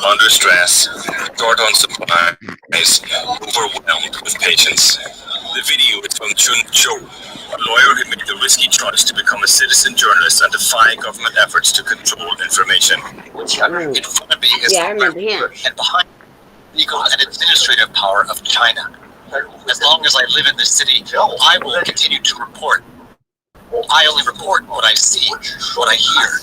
Under stress, short on supplies, overwhelmed with patients. The video is from Chun Cho, a lawyer who made the risky choice to become a citizen journalist and defy government efforts to control information. In front of me is I remember him. And behind legal and administrative power of China. As long as I live in this city, I will continue to report. I only report what I see, what I hear.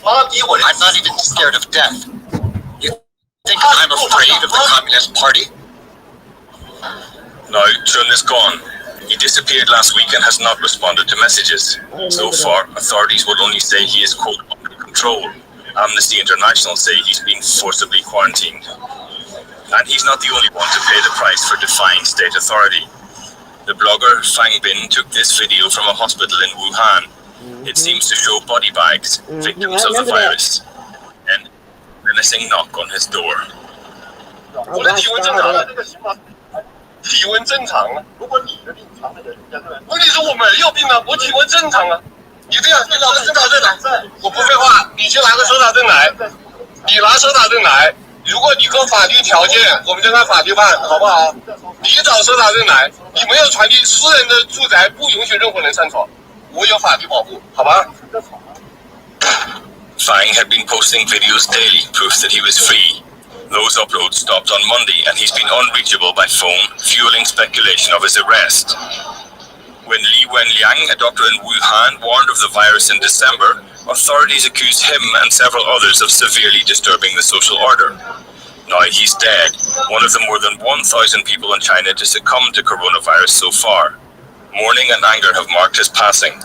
I'm not even scared of death. You think I'm afraid of the Communist Party? Now, Chun is gone. He disappeared last week and has not responded to messages. So far, authorities will only say he is, quote, under control. Amnesty International say he's been forcibly quarantined. And he's not the only one to pay the price for defying state authority. The blogger Fang Bin took this video from a hospital in Wuhan. It seems to show body bags, victims of the virus, and a menacing knock on his door. 体温正常啊，如果你的病常的人，问题是我没有病啊，我体温正常啊。你这样，你拿个身份证来，我不废话，你去拿个身份证来，你拿身份证来。如果你够法律条件，我们就按法律办，好不好？你找身份证来，你没有传递私人的住宅不允许任何人上床，我有法律保护，好吧？ Fang had been posting videos daily, proof that he was free. Those uploads stopped on Monday, and he's been unreachable by phone, fueling speculation of his arrest. When Li Wenliang, a doctor in Wuhan, warned of the virus in December, authorities accused him and several others of severely disturbing the social order. Now he's dead, one of the more than 1,000 people in China to succumb to coronavirus so far. Mourning and anger have marked his passing.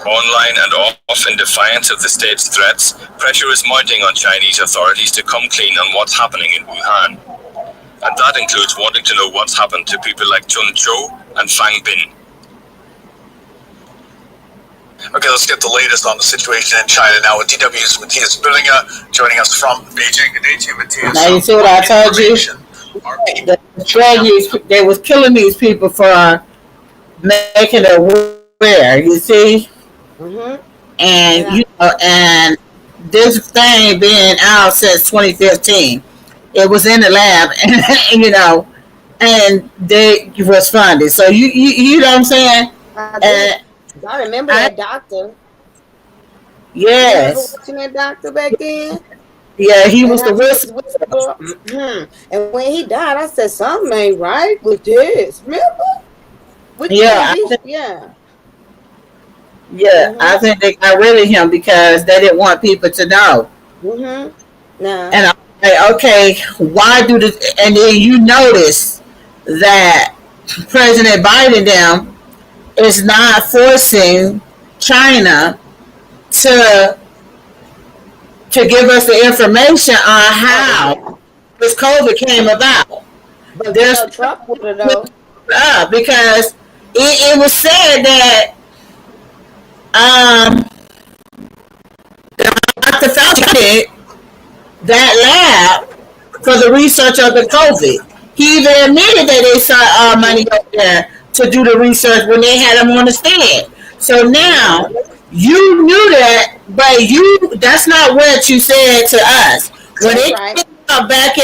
Online and off, in defiance of the state's threats, pressure is mounting on Chinese authorities to come clean on what's happening in Wuhan. And that includes wanting to know what's happened to people like Chun Cho and Fang Bin. Okay, let's get the latest on the situation in China now with DW's Matthias Billinger joining us from Beijing. Good day to you, Matthias. Now you see what I told you? They was killing these people for making it weird, you see? And you know, and this thing been out since 2015. It was in the lab, and you know, and they was funded. So you know what I'm saying? I remember that doctor. Yes. You remember watching that doctor back then? Yeah, he was the whistleblower. And when he died, I said something ain't right with this. Remember? I think they got rid of him because they didn't want people to know. No. And I'm like, okay, why do this? And then you notice that President Biden them is not forcing China to give us the information on how this COVID came about. But there's Trump with it though. Because it was said that Dr. Fauci did that lab for the research of the COVID. He even admitted that they saw money up there to do the research when they had him on the stand. So now you knew that, but that's not what you said to us. When it came out back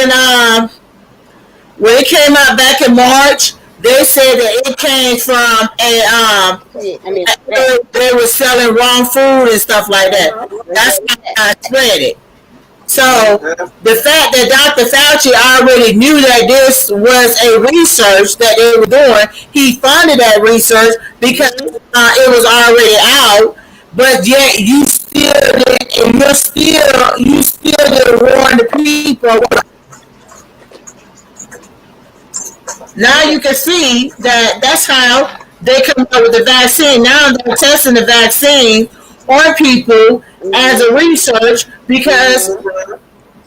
in March, they said that it came from they were selling wrong food and stuff like that. That's how I spread it. So the fact that Dr. Fauci already knew that this was a research that they were doing, he funded that research because it was already out. But yet you still didn't warn the people. Now you can see that that's how they come up with the vaccine. Now they're testing the vaccine on people as a research because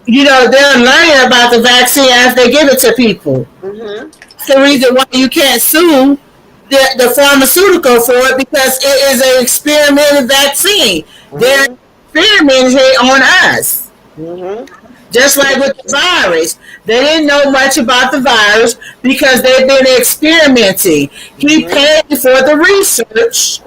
they're learning about the vaccine as they give it to people. It's the reason why you can't sue the pharmaceutical for it, because it is an experimental vaccine. They're experimenting on us. Just like with the virus. They didn't know much about the virus because they've been experimenting. He paid for the research.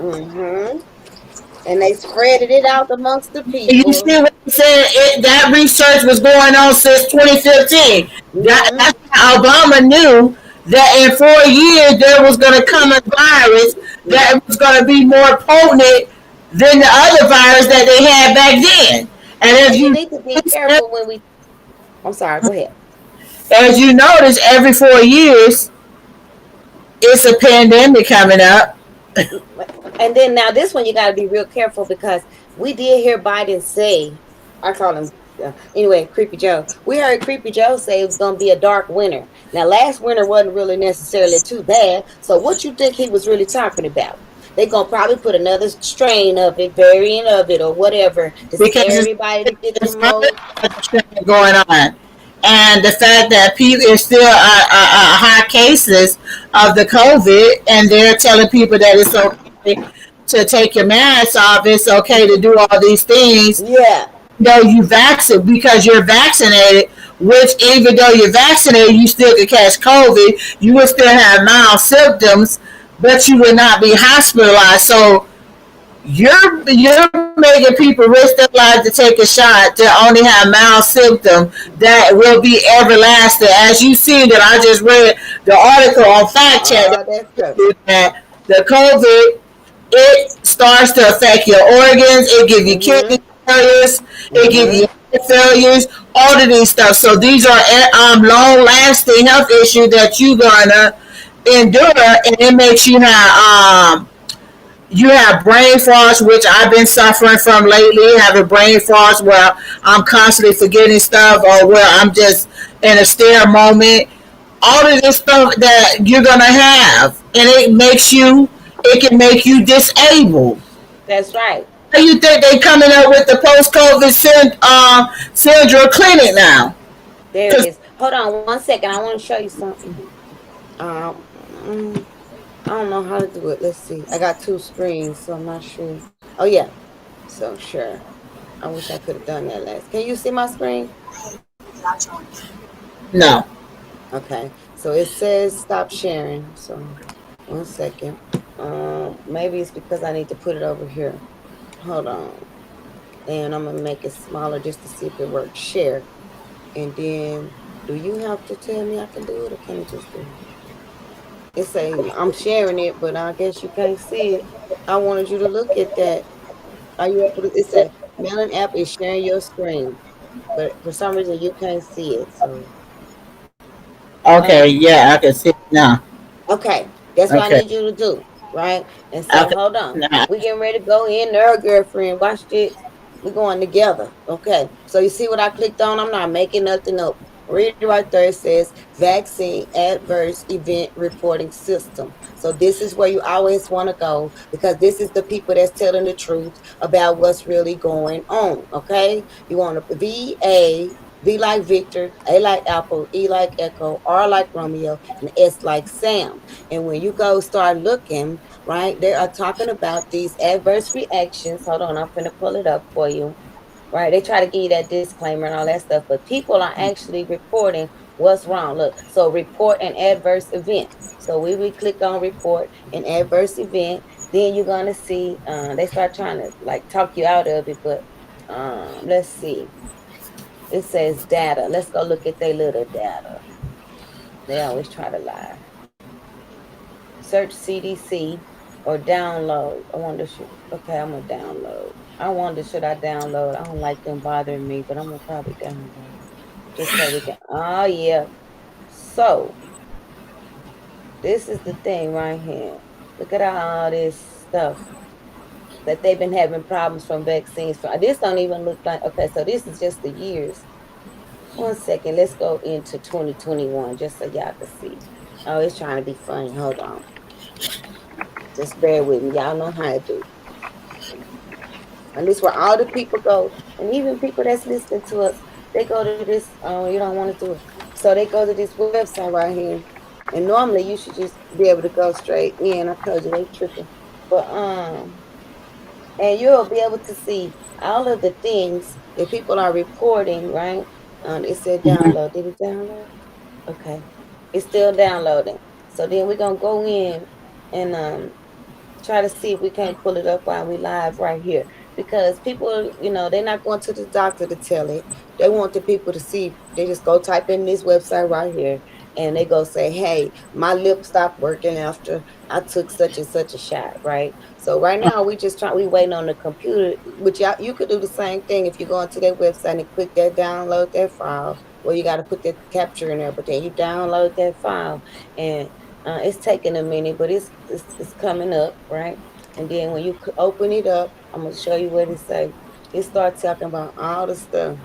And they spreaded it out amongst the people. You see what I'm saying? That research was going on since 2015. That's how Obama knew that in 4 years there was going to come a virus that was going to be more potent than the other virus that they had back then. And you need to be careful when we... I'm sorry, go ahead. As you notice, every 4 years, it's a pandemic coming up. And then now this one, you got to be real careful because we did hear Biden say, I call him, anyway, Creepy Joe. We heard Creepy Joe say it was going to be a dark winter. Now, last winter wasn't really necessarily too bad. So what you think he was really talking about? They're going to probably put another strain of it, variant of it, or whatever to scare everybody to get the most going on. And the fact that people is still high cases of the COVID, and they're telling people that it's okay to take your mask off, it's okay to do all these things. Yeah. Though you vaccinated, because you're vaccinated, which even though you're vaccinated, you still could catch COVID. You would still have mild symptoms, but you would not be hospitalized. So you're making people risk their lives to take a shot to only have mild symptoms that will be everlasting. As you see that I just read the article on Fact Check that the COVID, it starts to affect your organs. It gives you kidney failures. It gives you failures. All of these stuff. So these are long-lasting health issues that you're gonna endure, and it makes you have brain fog, which I've been suffering from lately. Having brain fog where I'm constantly forgetting stuff, or where I'm just in a stare moment. All of this stuff that you're gonna have, and it can make you disabled. That's right. How you think they coming up with the post-COVID syndrome clinic now? There it is. Hold on 1 second. I want to show you something. I don't know how to do it. Let's see. I got 2 screens, so I'm not sure. Oh, yeah. So, sure. I wish I could have done that last. Can you see my screen? No. Okay. So, it says stop sharing. So, 1 second. Maybe it's because I need to put it over here. Hold on. And I'm going to make it smaller just to see if it works. Share. And then, do you have to tell me I can do it, or can you just do it? It's saying I'm sharing it, but I guess you can't see it. I wanted you to look at that. Are you able to? It said Melon app is sharing your screen, but for some reason you can't see it. So. Okay, yeah, I can see it now. Okay, that's what I need you to do, right? And so hold on, we getting ready to go in there, girlfriend. Watch this. We're going together. Okay, so you see what I clicked on? I'm not making nothing up. Read it right there. It says Vaccine Adverse Event Reporting System. So this is where you always want to go, because this is the people that's telling the truth about what's really going on. Okay, you want to V like Victor, A like Apple, E like Echo, R like Romeo, and S like Sam. And when you go start looking, right, they are talking about these adverse reactions. Hold on, I'm going to pull it up for you. right? They try to give you that disclaimer and all that stuff, but people are actually reporting what's wrong. Look, so report an adverse event. So we click on report an adverse event. Then you're gonna see they start trying to like talk you out of it, but let's see. It says data. Let's go look at their little data. They always try to lie. Search CDC or download. I wonder okay, I'm gonna download. I wonder should I download? I don't like them bothering me, but I'm gonna probably download. Just so we can oh yeah. So this is the thing right here. Look at all this stuff that they've been having problems from vaccines. This don't even look like okay, so this is just the years. 1 second, let's go into 2021 just so y'all can see. Oh, it's trying to be funny. Hold on. Just bear with me. Y'all know how to do. And this is where all the people go. And even people that's listening to us, they go to this. Oh, you don't want to do it. So they go to this website right here. And normally you should just be able to go straight in. I told you they tripping. But and you'll be able to see all of the things that people are reporting, right? It said download. Did it download? Okay. It's still downloading. So then we're gonna go in and try to see if we can't pull it up while we live right here. Because people, you know, they're not going to the doctor to tell it. They want the people to see. They just go type in this website right here and they go say, hey, my lip stopped working after I took such and such a shot, right? So right now we waiting on the computer, which you could do the same thing if you go into their website and click that download that file. Well, you got to put that capture in there, but then you download that file and it's taking a minute, but it's coming up, right? And then when you open it up, I'm going to show you what it say. It starts talking about all the stuff.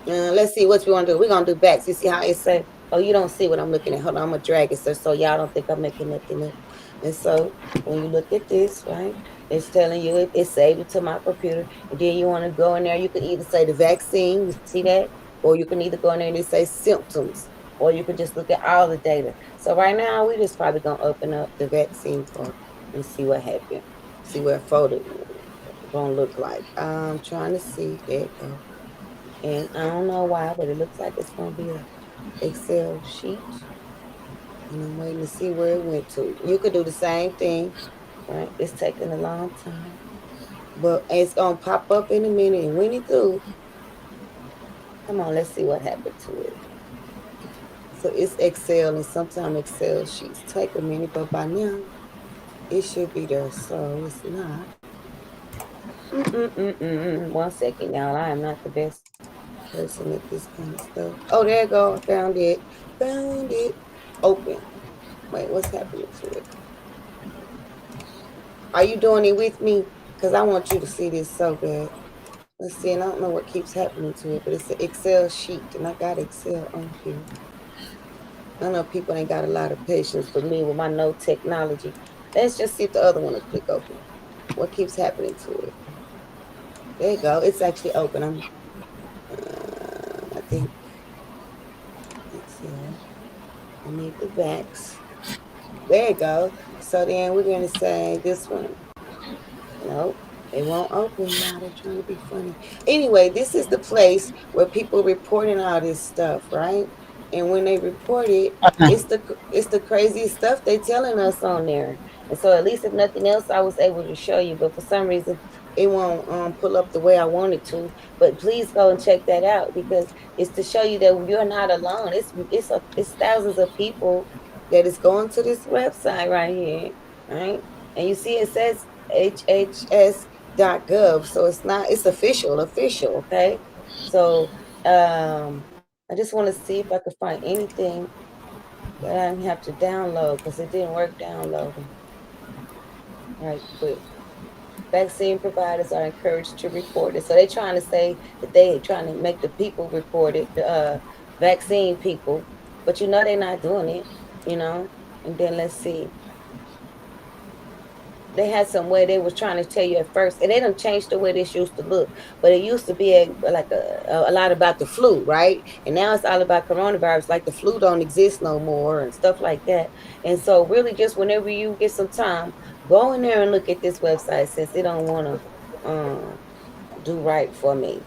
Let's see what we want to do. We're going to do backs. You see how it say, oh, you don't see what I'm looking at. Hold on, I'm going to drag it so y'all don't think I'm making nothing up. And so when you look at this, right, it's telling you it's saved it to my computer. And then you want to go in there. You can either say the vaccine, you see that? Or you can either go in there and it say symptoms. Or you can just look at all the data. So right now, we're just probably going to open up the vaccine part and see what happened. See what photo going to look like. I'm trying to see. There it go. And I don't know why, but it looks like it's going to be an Excel sheet. And I'm waiting to see where it went to. You could do the same thing, right? It's taking a long time. But it's going to pop up in a minute. And when it do, come on, let's see what happened to it. So it's Excel, and sometimes Excel sheets take a minute, but by now, it should be there. So it's not. 1 second, y'all. I am not the best person at this kind of stuff. Oh, there you go. I found it. Found it. Open. Wait, what's happening to it? Are you doing it with me? Because I want you to see this so bad. Let's see, and I don't know what keeps happening to it, but it's an Excel sheet, and I got Excel on here. I know people ain't got a lot of patience for me with my no technology. Let's just see if the other one will click open. What keeps happening to it? There you go. It's actually open. I think. I need the backs. There you go. So then we're going to say this one. Nope. It won't open now. They're trying to be funny. Anyway, this is the place where people reporting all this stuff, right? And when they report it, it's the craziest stuff they telling us on there. And so at least if nothing else, I was able to show you. But for some reason, it won't pull up the way I wanted to. But please go and check that out because it's to show you that you're not alone. It's thousands of people that is going to this website right here, right? And you see it says HHS.gov, so it's official, okay? So I just want to see if I could find anything that I didn't have to download because it didn't work downloading. Right quick. Vaccine providers are encouraged to report it. So they're trying to say that they're trying to make the people report it, the vaccine people, but you know they're not doing it, you know? And then let's see. They had some way they was trying to tell you at first, and they done changed the way this used to look. But it used to be like a lot about the flu, right? And now it's all about coronavirus, like the flu don't exist no more and stuff like that. And so really just whenever you get some time, go in there and look at this website since they don't want to do right for me.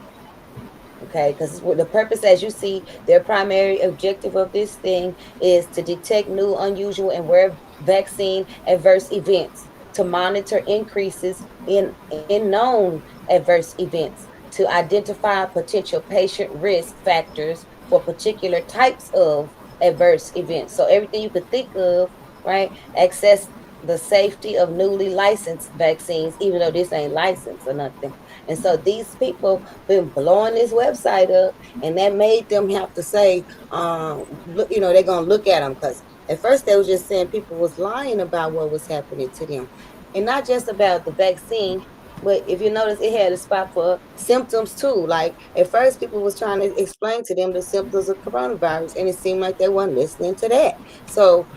Okay, because the purpose, as you see, their primary objective of this thing is to detect new, unusual, and rare vaccine adverse events, to monitor increases in known adverse events, to identify potential patient risk factors for particular types of adverse events. So everything you could think of, right? Access the safety of newly licensed vaccines, even though this ain't licensed or nothing. And so these people been blowing this website up, and that made them have to say, look, they're gonna look at them, because at first they was just saying people was lying about what was happening to them, and not just about the vaccine. But if you notice, it had a spot for symptoms too. Like at first, people was trying to explain to them the symptoms of coronavirus, and it seemed like they weren't listening to that. So,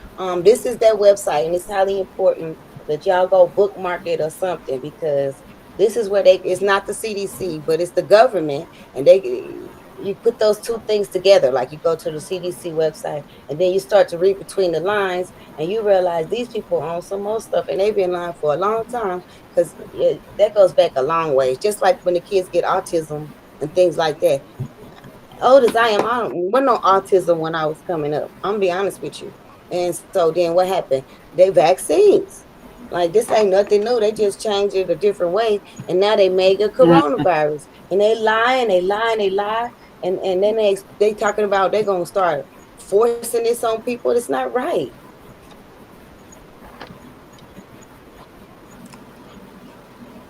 this is their website, and it's highly important that y'all go bookmark it or something, because this is where it's not the CDC, but it's the government, and you put those two things together. Like you go to the CDC website, and then you start to read between the lines, and you realize these people own some more stuff, and they've been lying for a long time, because that goes back a long ways. Just like when the kids get autism and things like that. Old as I am, I wasn't no autism when I was coming up. I'm gonna be honest with you. And so then what happened? They vaccines. Like this ain't nothing new. They just changed it a different way, and now they make a coronavirus. And they lie and they lie and they lie, and then they talking about they're gonna start forcing this on people. It's not right.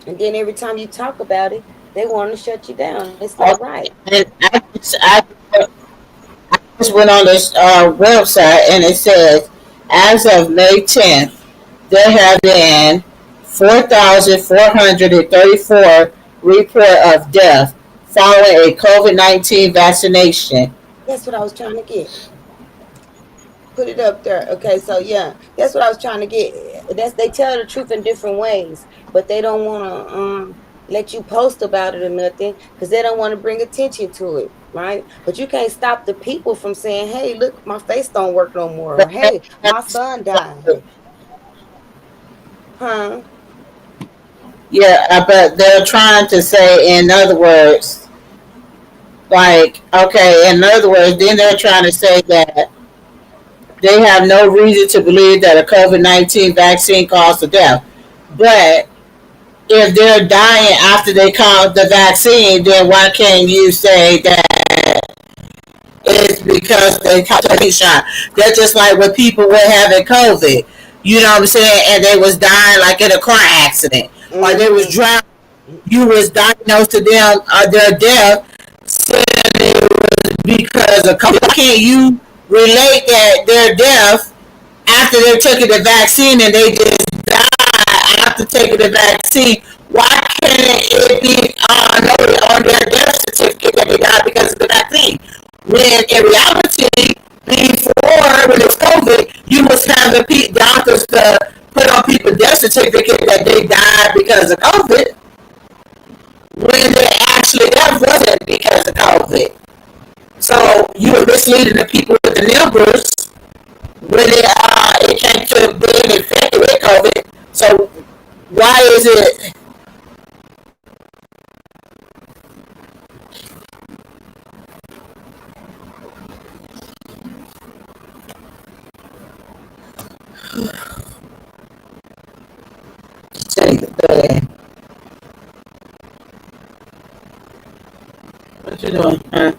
And then every time you talk about it, they want to shut you down. It's not right. And I just went on this website, and it says, as of May 10th, there have been 4,434 report of death following a COVID-19 vaccination. That's what I was trying to get. Put it up there. Okay, so yeah, that's what I was trying to get. They tell the truth in different ways, but they don't want to let you post about it or nothing, because they don't want to bring attention to it, right? But you can't stop the people from saying, "Hey, look, my face don't work no more," or "Hey, my son died." Huh? Yeah, but they're trying to say, in other words, then they're trying to say that they have no reason to believe that a COVID-19 vaccine causes death. But if they're dying after they caught the vaccine, then why can't you say that it's because they caught the shot? That's just like when people were having COVID, you know what I'm saying, and they was dying like in a car accident, or they was drowning. You was diagnosed to them their death, saying it was because of COVID. Why can't you relate that their death after they took the vaccine and they just died after taking the vaccine? Why can't it be noted on their death certificate that they died because of the vaccine? When in reality, before, when it was COVID, you was having doctors to put on people's death certificate that they died because of COVID, when they actually that wasn't because of COVID. So you were misleading the people with the numbers when it came to being infected with COVID. So why is it? What you doing? Huh?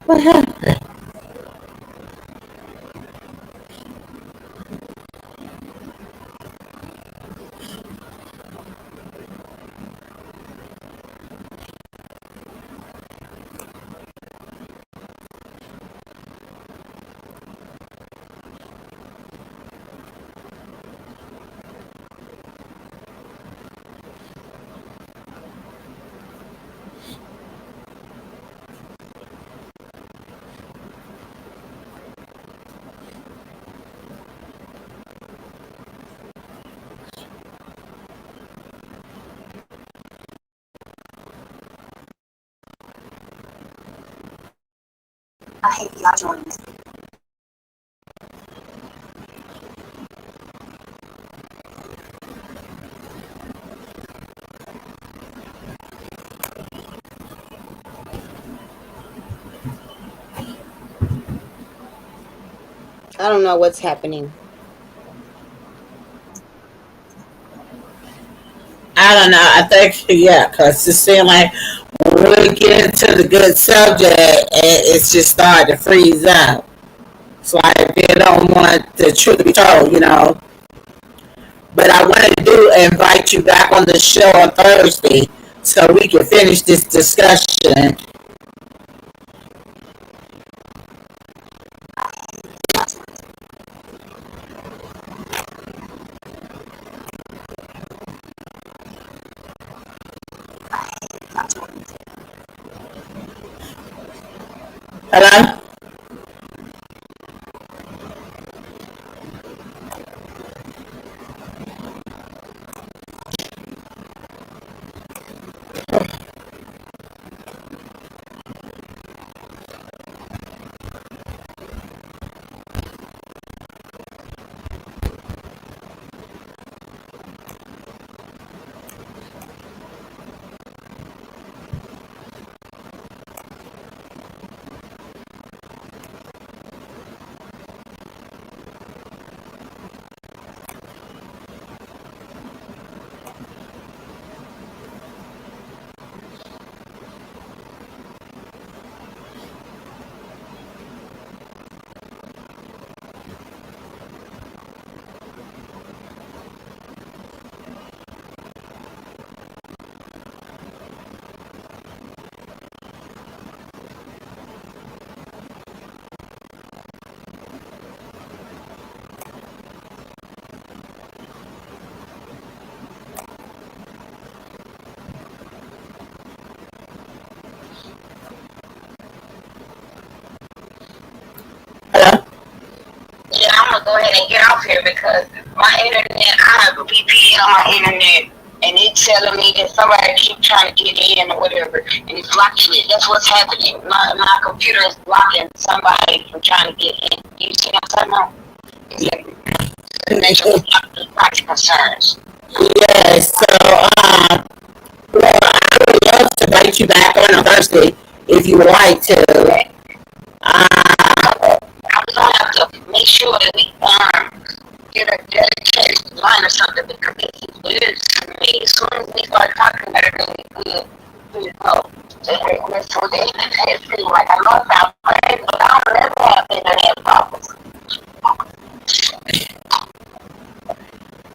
What happened? I don't know what's happening. I don't know. I think, yeah, because it seems like when we get into the good subject, it's just starting to freeze up. It's like they don't want the truth to be told, you know. But I wanted to invite you back on the show on Thursday so we can finish this discussion. Hello? Hello? Yeah, I'm gonna go ahead and get off here because my internet, I have a VPN on my internet, and it's telling me that somebody keep trying to get in or whatever, and it's blocking it. That's what's happening. My computer is blocking somebody from trying to get in. You see what I'm saying? It's like major privacy concerns. Yes, so, well, I would love to invite you back on Thursday if you would like to. I was gonna have to make sure that we get a dedicated line or something because it's weird to me. As soon as we start talking about it, really good, you know. So the internet seems like I love our friends, but I don't ever have internet problems.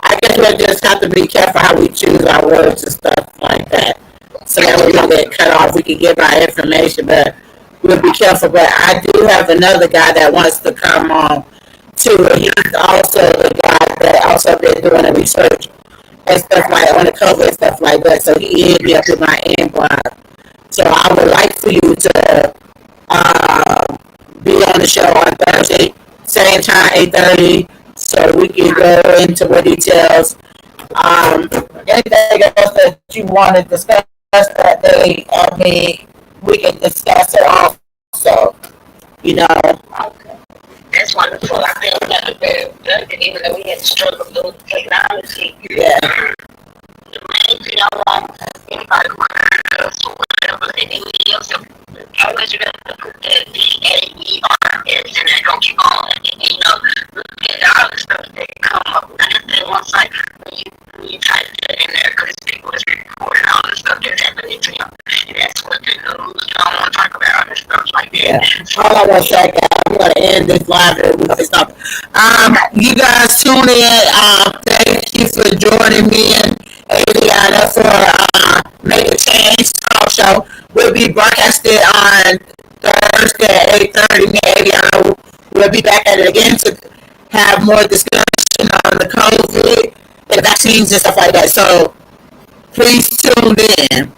I guess we'll just have to be careful how we choose our words and stuff like that. So that we don't get cut off. We can give our information, but we'll be careful. But I do have another guy that wants to come on too. He's also the guy that also been doing the research and stuff like on the cover and stuff like that. So he hit me up with my inbox. So I would like for you to be on the show on Thursday, same time, 8:30, so we can go into more details. Anything else that you want to discuss that day, I mean, we can discuss it also, you know. Okay. That's wonderful. I feel better, even though we had to struggle with technology. Yeah. The main thing I want anybody who heard us or whatever, anybody else, always remember to put that BAERS in there. Don't keep on. You know, look at all the stuff that come up. I just think one site when you type that in there, because people is reporting all the stuff that's happening to them. And that's what the news don't want to talk about and stuff like that. Yeah. All I want to say, I'm going to end this live here. You guys tune in. Thank you for joining me and Adriana for Make a Change Talk Show. We'll be broadcasted on Thursday at 8:30. Maybe we'll be back at it again to have more discussion on the COVID and vaccines and stuff like that. So please tune in.